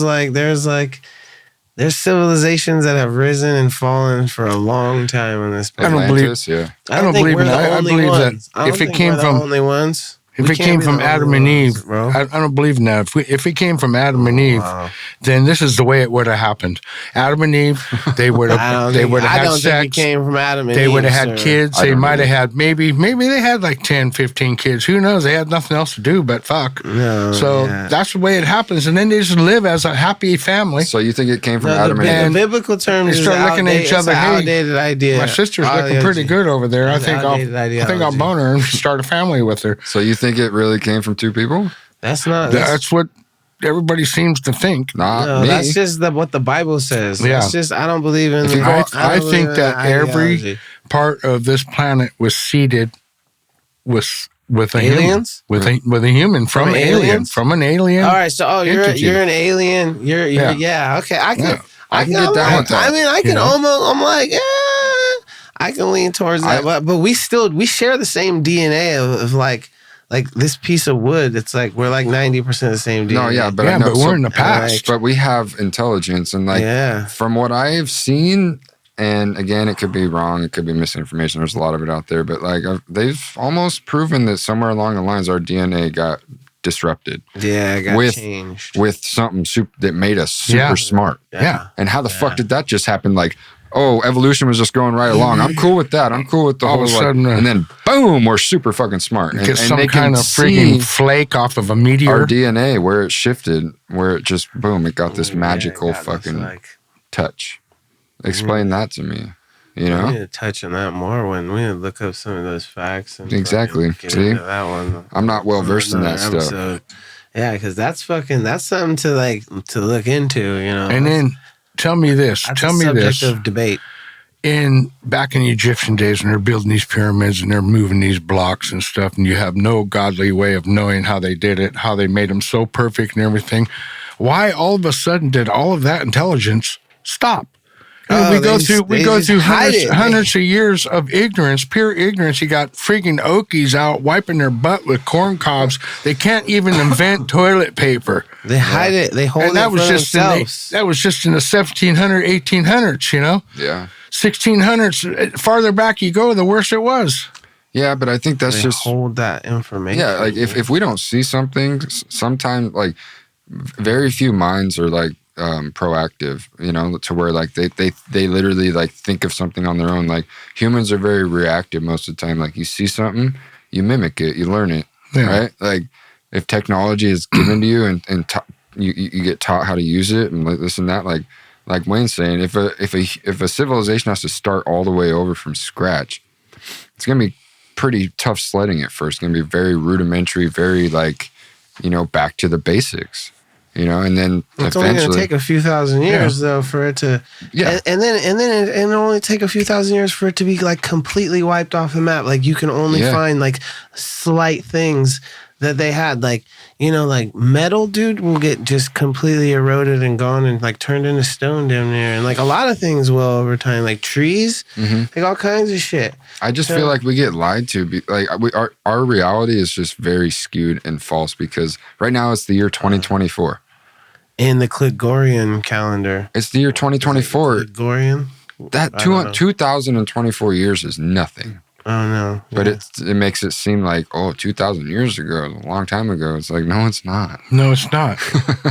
civilizations that have risen and fallen for a long time on this planet. I don't believe that if it came from only ones. If it came from Adam and Eve, bro. I don't believe in that. If it came from Adam and Eve, then this is the way it would have happened. Adam and Eve, they would have had sex. I don't think it came from Adam and Eve. They would have had kids. They might have had maybe they had like 10, 15 kids. Who knows? They had nothing else to do but fuck. No, so that's the way it happens, and then they just live as a happy family. So you think it came from Adam and Eve? The biblical term is start looking at each other. Hey, outdated idea. My sister's looking pretty good over there. I think I'll bone her and start a family with her. So you think it really came from two people? That's not. That's what everybody seems to think. Not me. That's just what the Bible says. Yeah. That's just, I don't believe in. I think that every part of this planet was seeded with a aliens, human, with a human from an alien. All right, so you're an alien. You're okay. I can get down with that. I mean, I can almost. I'm like, I can lean towards that, but we share the same DNA of like this piece of wood. It's like we're like 90% the same DNA. No, yeah, but we're in the past. But we have intelligence, and from what I've seen, and again, it could be wrong, it could be misinformation. There's a lot of it out there, but like they've almost proven that somewhere along the lines our DNA got disrupted. Yeah, it got changed with something that made us super smart. Yeah, and how the fuck did that just happen? Like, oh, evolution was just going right along. I'm cool with that. I'm cool with the whole sudden, and then boom, we're super fucking smart. Get some kind of freaking flake off of a meteor. Our DNA, where it shifted, where it just boom, it got this magical fucking touch. Explain that to me. You know, we need to touch on that more when we need to look up some of those facts. And exactly. See, that one. I'm not well versed in that stuff. Yeah, because that's something to look into. You know, and then. Tell me this. Subject of debate. Back in the Egyptian days, when they're building these pyramids and they're moving these blocks and stuff, and you have no godly way of knowing how they did it, how they made them so perfect and everything. Why all of a sudden did all of that intelligence stop? We go through hundreds of years of ignorance, pure ignorance. You got freaking Okies out wiping their butt with corn cobs. They can't even invent toilet paper. They hide it. They hold it for themselves. That was just in the 1700s, 1800s, you know? Yeah. 1600s. Farther back you go, the worse it was. Yeah, but I think that's they just... hold that information. Yeah, like if we don't see something, sometimes like very few minds are like, proactive, you know, to where like they literally like think of something on their own. Like humans are very reactive most of the time. Like you see something, you mimic it, you learn it, right? Like if technology is given to you and you get taught how to use it and like this and that, like Wayne's saying, if a civilization has to start all the way over from scratch, it's gonna be pretty tough sledding at first. It's gonna be very rudimentary, very like, you know, back to the basics. You know, and then it's only going to take a few thousand years though for it to, and then it'll only take a few thousand years for it to be like completely wiped off the map. Like you can only find like slight things that they had, like, you know, like metal, dude, will get just completely eroded and gone and like turned into stone down there, and like a lot of things will over time, like trees, like all kinds of shit. I just feel like we get lied to. Like our reality is just very skewed and false because right now it's the year 2024. In the Gregorian calendar. It's the year 2024. Gregorian? That 2024 years is nothing. Oh, no. But it makes it seem like, 2,000 years ago, a long time ago. It's like, no, it's not. No, it's not.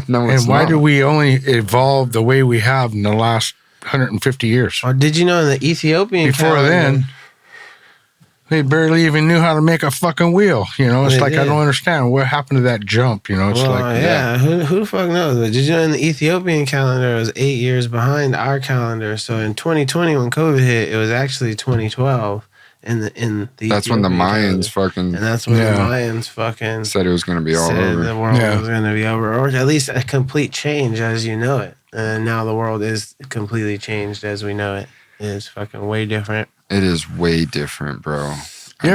No, it's not. And why do we only evolve the way we have in the last 150 years? Or did you know in the Ethiopian Before calendar, then, They barely even knew how to make a fucking wheel. It's They like, I did. don't understand. What happened to that jump? It's Well, like, yeah. Who the fuck knows? But did you know in the Ethiopian calendar, it was 8 years behind our calendar. So in 2020, when COVID hit, it was actually 2012 in the That's when the Ethiopian Mayans calendar. fucking And that's when Yeah. the Mayans fucking said it was going to be all said over. the world Yeah. was going to be over, or at least a complete change as you know it. And now the world is completely changed as we know it. It's fucking way different. It is way different, bro. You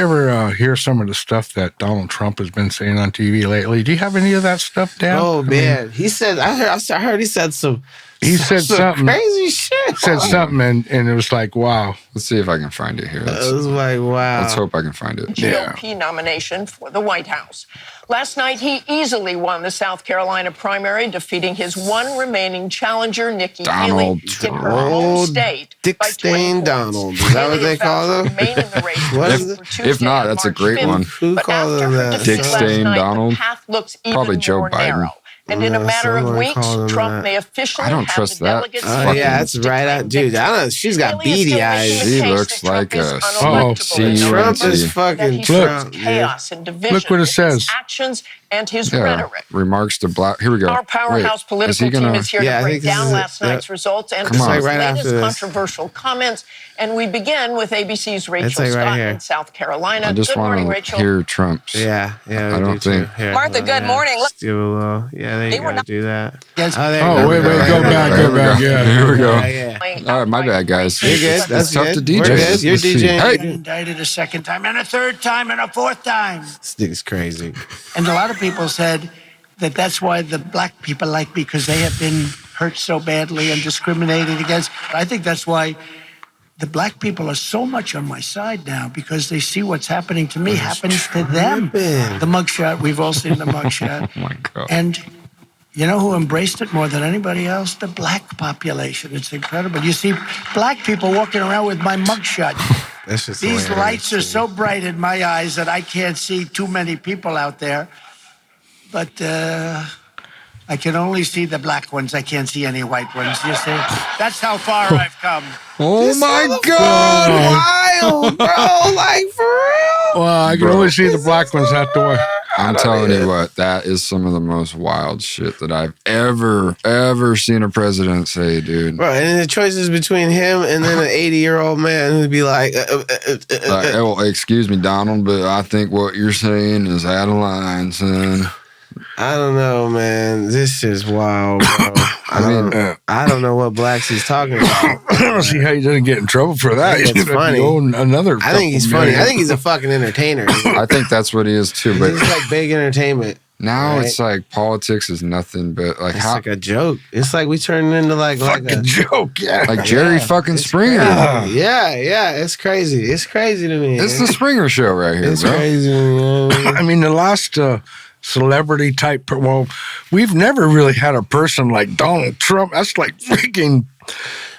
ever hear some of the stuff that Donald Trump has been saying on TV lately? Do you have any of that stuff down? Oh man, he said. I heard he said some. He said some something. crazy shit. Said something, and it was like, wow. Let's see if I can find it here. It was like, wow. Let's hope I can find it. GOP nomination for the White House. Last night, he easily won the South Carolina primary, defeating his one remaining challenger, Nikki Haley, Donald in her home state. Dick by 20 Stain points. Donald. Is that what Haley they is vowed call to him? remain in the race What until is it? Tuesday, If not, that's a March great 5th. one. Who But called after him her that? defeat Dick last Stain night, Donald? the path looks even Probably Joe more Biden. narrow. And in a Yeah, matter of someone weeks, called him Trump that. may officially I don't have trust the that. delegates Oh Fucking yeah, that's right out, dude. I don't. She's got Haley is still beady making eyes. the He case looks that Trump like is a unelectable in CUNC. Trump November, is that fucking he Trump. sows dude. chaos and division Look what it with his says. actions and his Yeah. rhetoric. Remarks to black. Here we go. Our powerhouse Wait, political is he gonna? team is here Yeah, I to break think this down is it. last night's results and Come on. his It's like right latest after this. controversial comments. And we begin with ABC's Rachel It's like right Scott here. in South Carolina. I just Good morning, want to Rachel. hear Trump's. Yeah, yeah. I we don't do too. think- Here, Martha, good morning. Let's do a little. Yeah, there you They were go. not- Do that. Yes. Oh, there you Oh, go. wait, go back, yeah. Here we go. Yeah, yeah. All right, my bad, guys. You're good. It's That's tough good. to DJ. We're good. You're Let's see. DJing. Hey, Got indicted a second time and a third time and a fourth time. This nigga's crazy. And a lot of people said that that's why the black people like me, because they have been hurt so badly and discriminated against. I think that's why the black people are so much on my side now, because they see what's happening to me happens to them. tripping. The mugshot, we've all seen the mugshot. Oh my God. And you know who embraced it more than anybody else? The black population. It's incredible. You see black people walking around with my mugshot. That's just These hilarious. lights are so bright in my eyes that I can't see too many people out there. But I can only see the black ones. I can't see any white ones. You see? That's how far I've come. Oh This my motherfucker God. wild, bro. Like for real. Well, I can Bro. only see the black ones have to watch. I'm telling you what, that is some of the most wild shit that I've ever seen a president say, dude. Bro, and the choices between him and then an 80-year-old man who'd be like, Like, oh, excuse me, Donald, but I think what you're saying is out of line, son. I don't know, man. This is wild, bro. I don't know what blacks he's talking about. I don't see how he doesn't get in trouble for that. I think it's He's gonna funny. be owing another. I think he's couple funny. million. I think he's a fucking entertainer. I think that's what he is too. But He's like big entertainment. now right? it's like politics is nothing but like It's how like a joke. It's like we turned into like fucking a joke. Yeah. like Jerry fucking Springer. crazy. Yeah. It's crazy. It's crazy to me. It's the Springer show right here, It's bro. crazy to me. You know what I mean? I mean, the last celebrity type. Well, we've never really had a person like Donald Trump. That's like freaking.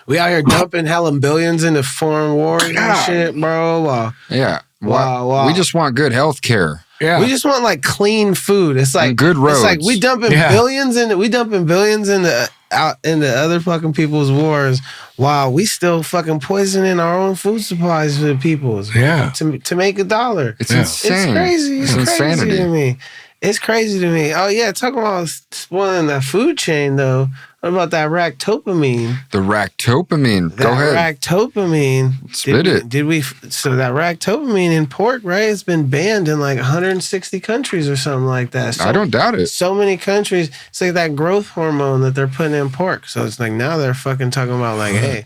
We out here dumping hella billions into foreign wars and God. shit, bro. Yeah. Wow. We just want good health care. Yeah. We just want like clean food. It's like And good It's like roads. we dumping Yeah. billions into out into other fucking people's wars, while we still fucking poisoning our own food supplies for the people's. Yeah. To make $1. It's Yeah. insane. It's crazy. It's crazy insanity. to me. It's crazy to me. Oh yeah, talking about spoiling that food chain though. What about that ractopamine? The ractopamine. Go ahead. Ractopamine. Spit it. Did we? So that ractopamine in pork, right? It's been banned in like 160 countries or something like that. So, I don't doubt it. So many countries. It's like that growth hormone that they're putting in pork. So it's like now they're fucking talking about like, hey,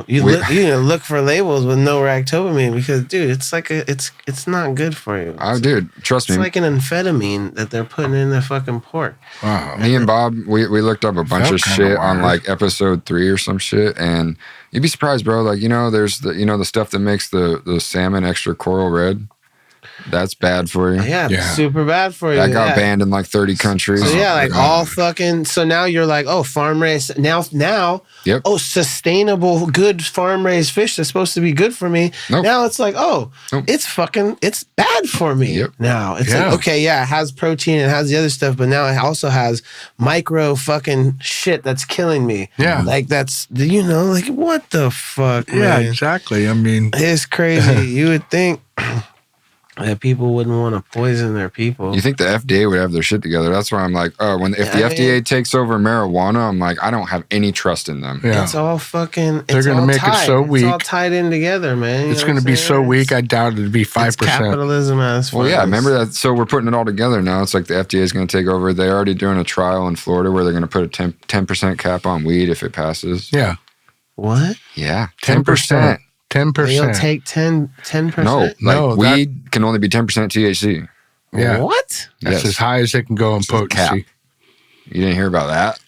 you look for labels with no ractopamine because, dude, it's like it's not good for you. Dude, trust It's me. like an amphetamine that they're putting in the fucking pork. Wow. Me and Bob, we looked up a bunch Felt of kinda shit on wired. like episode 3 or some shit, and you'd be surprised, bro. Like, there's the stuff that makes the salmon extra coral red. That's bad for you. Yeah, super bad for you. That got banned in like 30 countries. So yeah, like all fucking. So now you're like, oh, farm raised. Now. Yep. Oh, sustainable, good farm raised fish that's supposed to be good for me. Nope. Now it's like, oh, Nope. it's bad for me. Yep. Now it's like, okay, yeah, it has protein, it has the other stuff, but now it also has micro fucking shit that's killing me. Yeah. Like that's, like what the fuck, Yeah, man? exactly. I mean, It's crazy. You would think that people wouldn't want to poison their people. You think the FDA would have their shit together? That's why I'm like, oh, if the FDA takes over marijuana, I'm like, I don't have any trust in them. Yeah. It's all fucking. They're going to make it so weak. It's all tied in together, man. It's going to be so weak. I doubt it'd be 5%. It's capitalism as Well, yeah, remember that. So we're putting it all together now. It's like the FDA is going to take over. They're already doing a trial in Florida where they're going to put a 10% cap on weed if it passes. Yeah. What? Yeah, 10%. 10%. They'll take 10%? No, weed can only be 10% THC. Yeah. What? That's as high as it can go in potency. Cap. You didn't hear about that?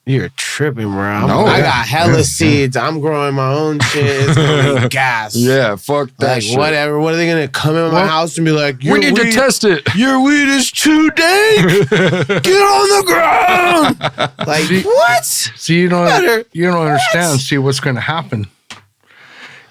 You're tripping, bro. No, I got hella seeds. I'm growing my own shit. It's gonna be gas. Yeah, fuck that Like shit. whatever. What are they gonna come in my house and be like? We need to test it. Your weed is too dank. Get on the ground. Like what? See, you don't understand. See, what's going to happen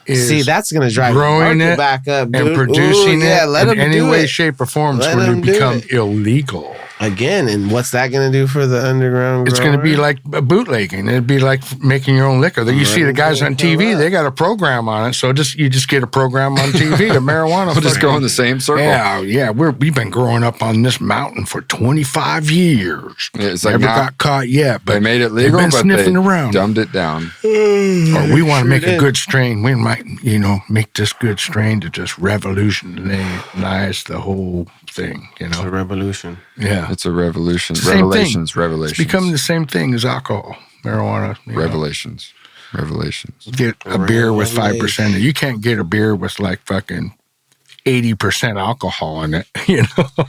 is See, that's gonna drive growing the market it back up, dude. and producing yeah, it let in them any do way, it. shape, or form is Let going them to do become it. illegal. Again, and what's that gonna do for the underground? It's going to be grower? like bootlegging. It'd be like making your own liquor. You see the guys on TV, they got a program on it. So you just get a program on TV of marijuana. We'll just go in the same circle. Yeah. We've been growing up on this mountain for 25 years. Yeah, it's like Never now- got caught yet, but They made it legal, they've been but sniffing they around. dumbed it down. Or we want to make a did. good strain. We might, make this good strain to just revolutionize the whole thing. It's a revolution. Yeah, It's a revolution. Same thing. Revelations. it's becoming the same thing as alcohol, marijuana. Revelations. Get a beer with 5%. You can't get a beer with like fucking 80% alcohol in it.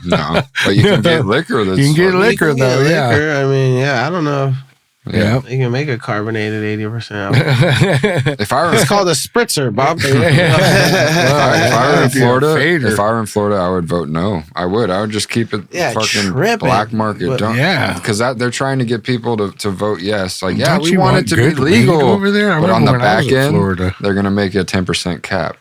No, but you can get liquor. That's You can get fucking- liquor You can though. get Yeah. liquor. I mean, I don't know. Yeah. You can make a carbonated 80%. If I were It's called a spritzer, Bob. If I were in If you're a Florida, fader. if I were in Florida, I would vote no. I would just keep it fucking tripping. black market. But- Because they're trying to get people to vote yes. Like, Don't we you want want it to be good weed legal over there? I but on remember the when I was back in end, Florida. they're gonna make a 10% cap.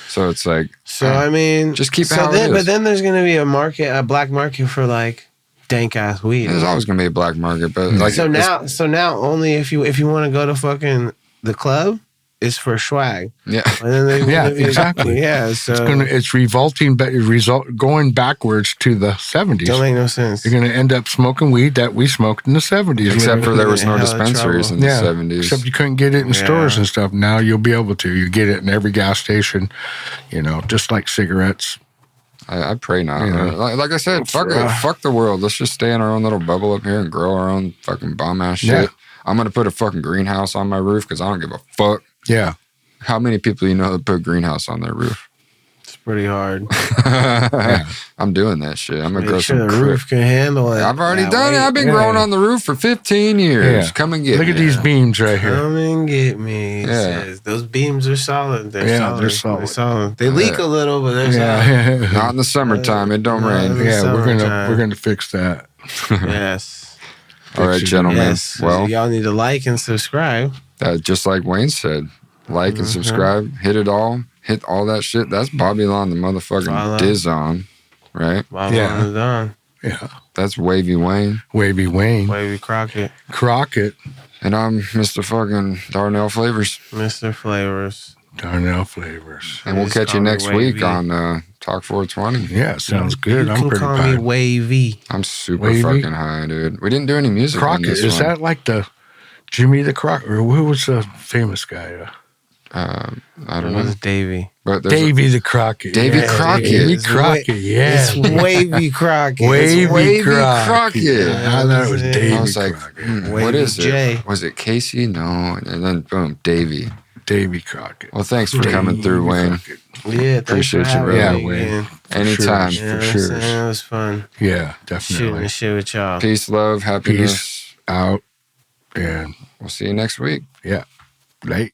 So it's like, So I mean, just keep it so how it then, is. But then there's gonna be a black market for like dank ass weed. there's always gonna be a black market. But like, So now only if you want to go to fucking the club, it's for swag. yeah. And then there's Yeah, gonna be exactly. So It's revolting, but going backwards to the 70s. don't make no sense. You're going to end up smoking weed that we smoked in the 70s. Except for there was no Hella dispensaries in trouble. the 70s. Except you couldn't get it in stores and stuff. Now you'll be able to. You get it in every gas station, just like cigarettes. I pray not. Yeah. Like I said, fuck it. Fuck the world. Let's just stay in our own little bubble up here and grow our own fucking bomb ass shit. Yeah. I'm gonna put a fucking greenhouse on my roof because I don't give a fuck. Yeah. How many people you know that put greenhouse on their roof? It's pretty hard. I'm doing that shit. I'm gonna grow Make sure some the crib. roof can handle it. I've already That done it. weight. I've been growing on the roof for 15 years. Yeah. Come and get Look me. at these beams right here. Come and get me. It Yeah. says. Those beams are solid. They're Yeah, solid. they're solid. solid. They leak a little, but they're solid. Yeah. Not in the summertime. It don't rain. the Yeah, summertime. we're gonna fix that. Yes. All right, gentlemen. Yes. Well, y'all need to like and subscribe. just like Wayne said, like and subscribe. Hit it all. Hit all that shit. That's Bobby Lon, the motherfucking Voila. Dizon, right? While Yeah. I'm done. Yeah. That's Wav-E Wayne. Wav-E Wayne. Wavy Crockett, Crockett. And I'm Mr. fucking Darnell Flavors. Mr. Flavors. Darnell Flavors. And we'll Just catch you call me next week Wavy. on Talk 420. Yeah, sounds good. You I'm can pretty call proud. me Wavy. I'm super Wavy? fucking high, dude. We didn't do any music on Crockett. this Is one. that like the Jimmy the Crockett? Or who was the famous guy? I don't It know. was Davy. But there's Davy the Crockett. Davy Yeah, Crockett. Davy It's Crockett, yeah. It's Wavy Crockett. Wavy Wavy Crockett. Crockett. Yeah, I thought it was I Davy I was like, Crockett. what Wavy is J. it? Was it Casey? No. And then boom, Davy. Davy Crockett. Well, thanks for coming through, Wayne. Crockett. Yeah, thanks Appreciate for you, having brother. me, Yeah, Wayne. man. Anytime. Sure, You know for what I'm sure. saying? It was fun Yeah, shooting definitely. the shit with y'all. Peace, love, happiness. Peace out. And We'll see you next week. yeah, late.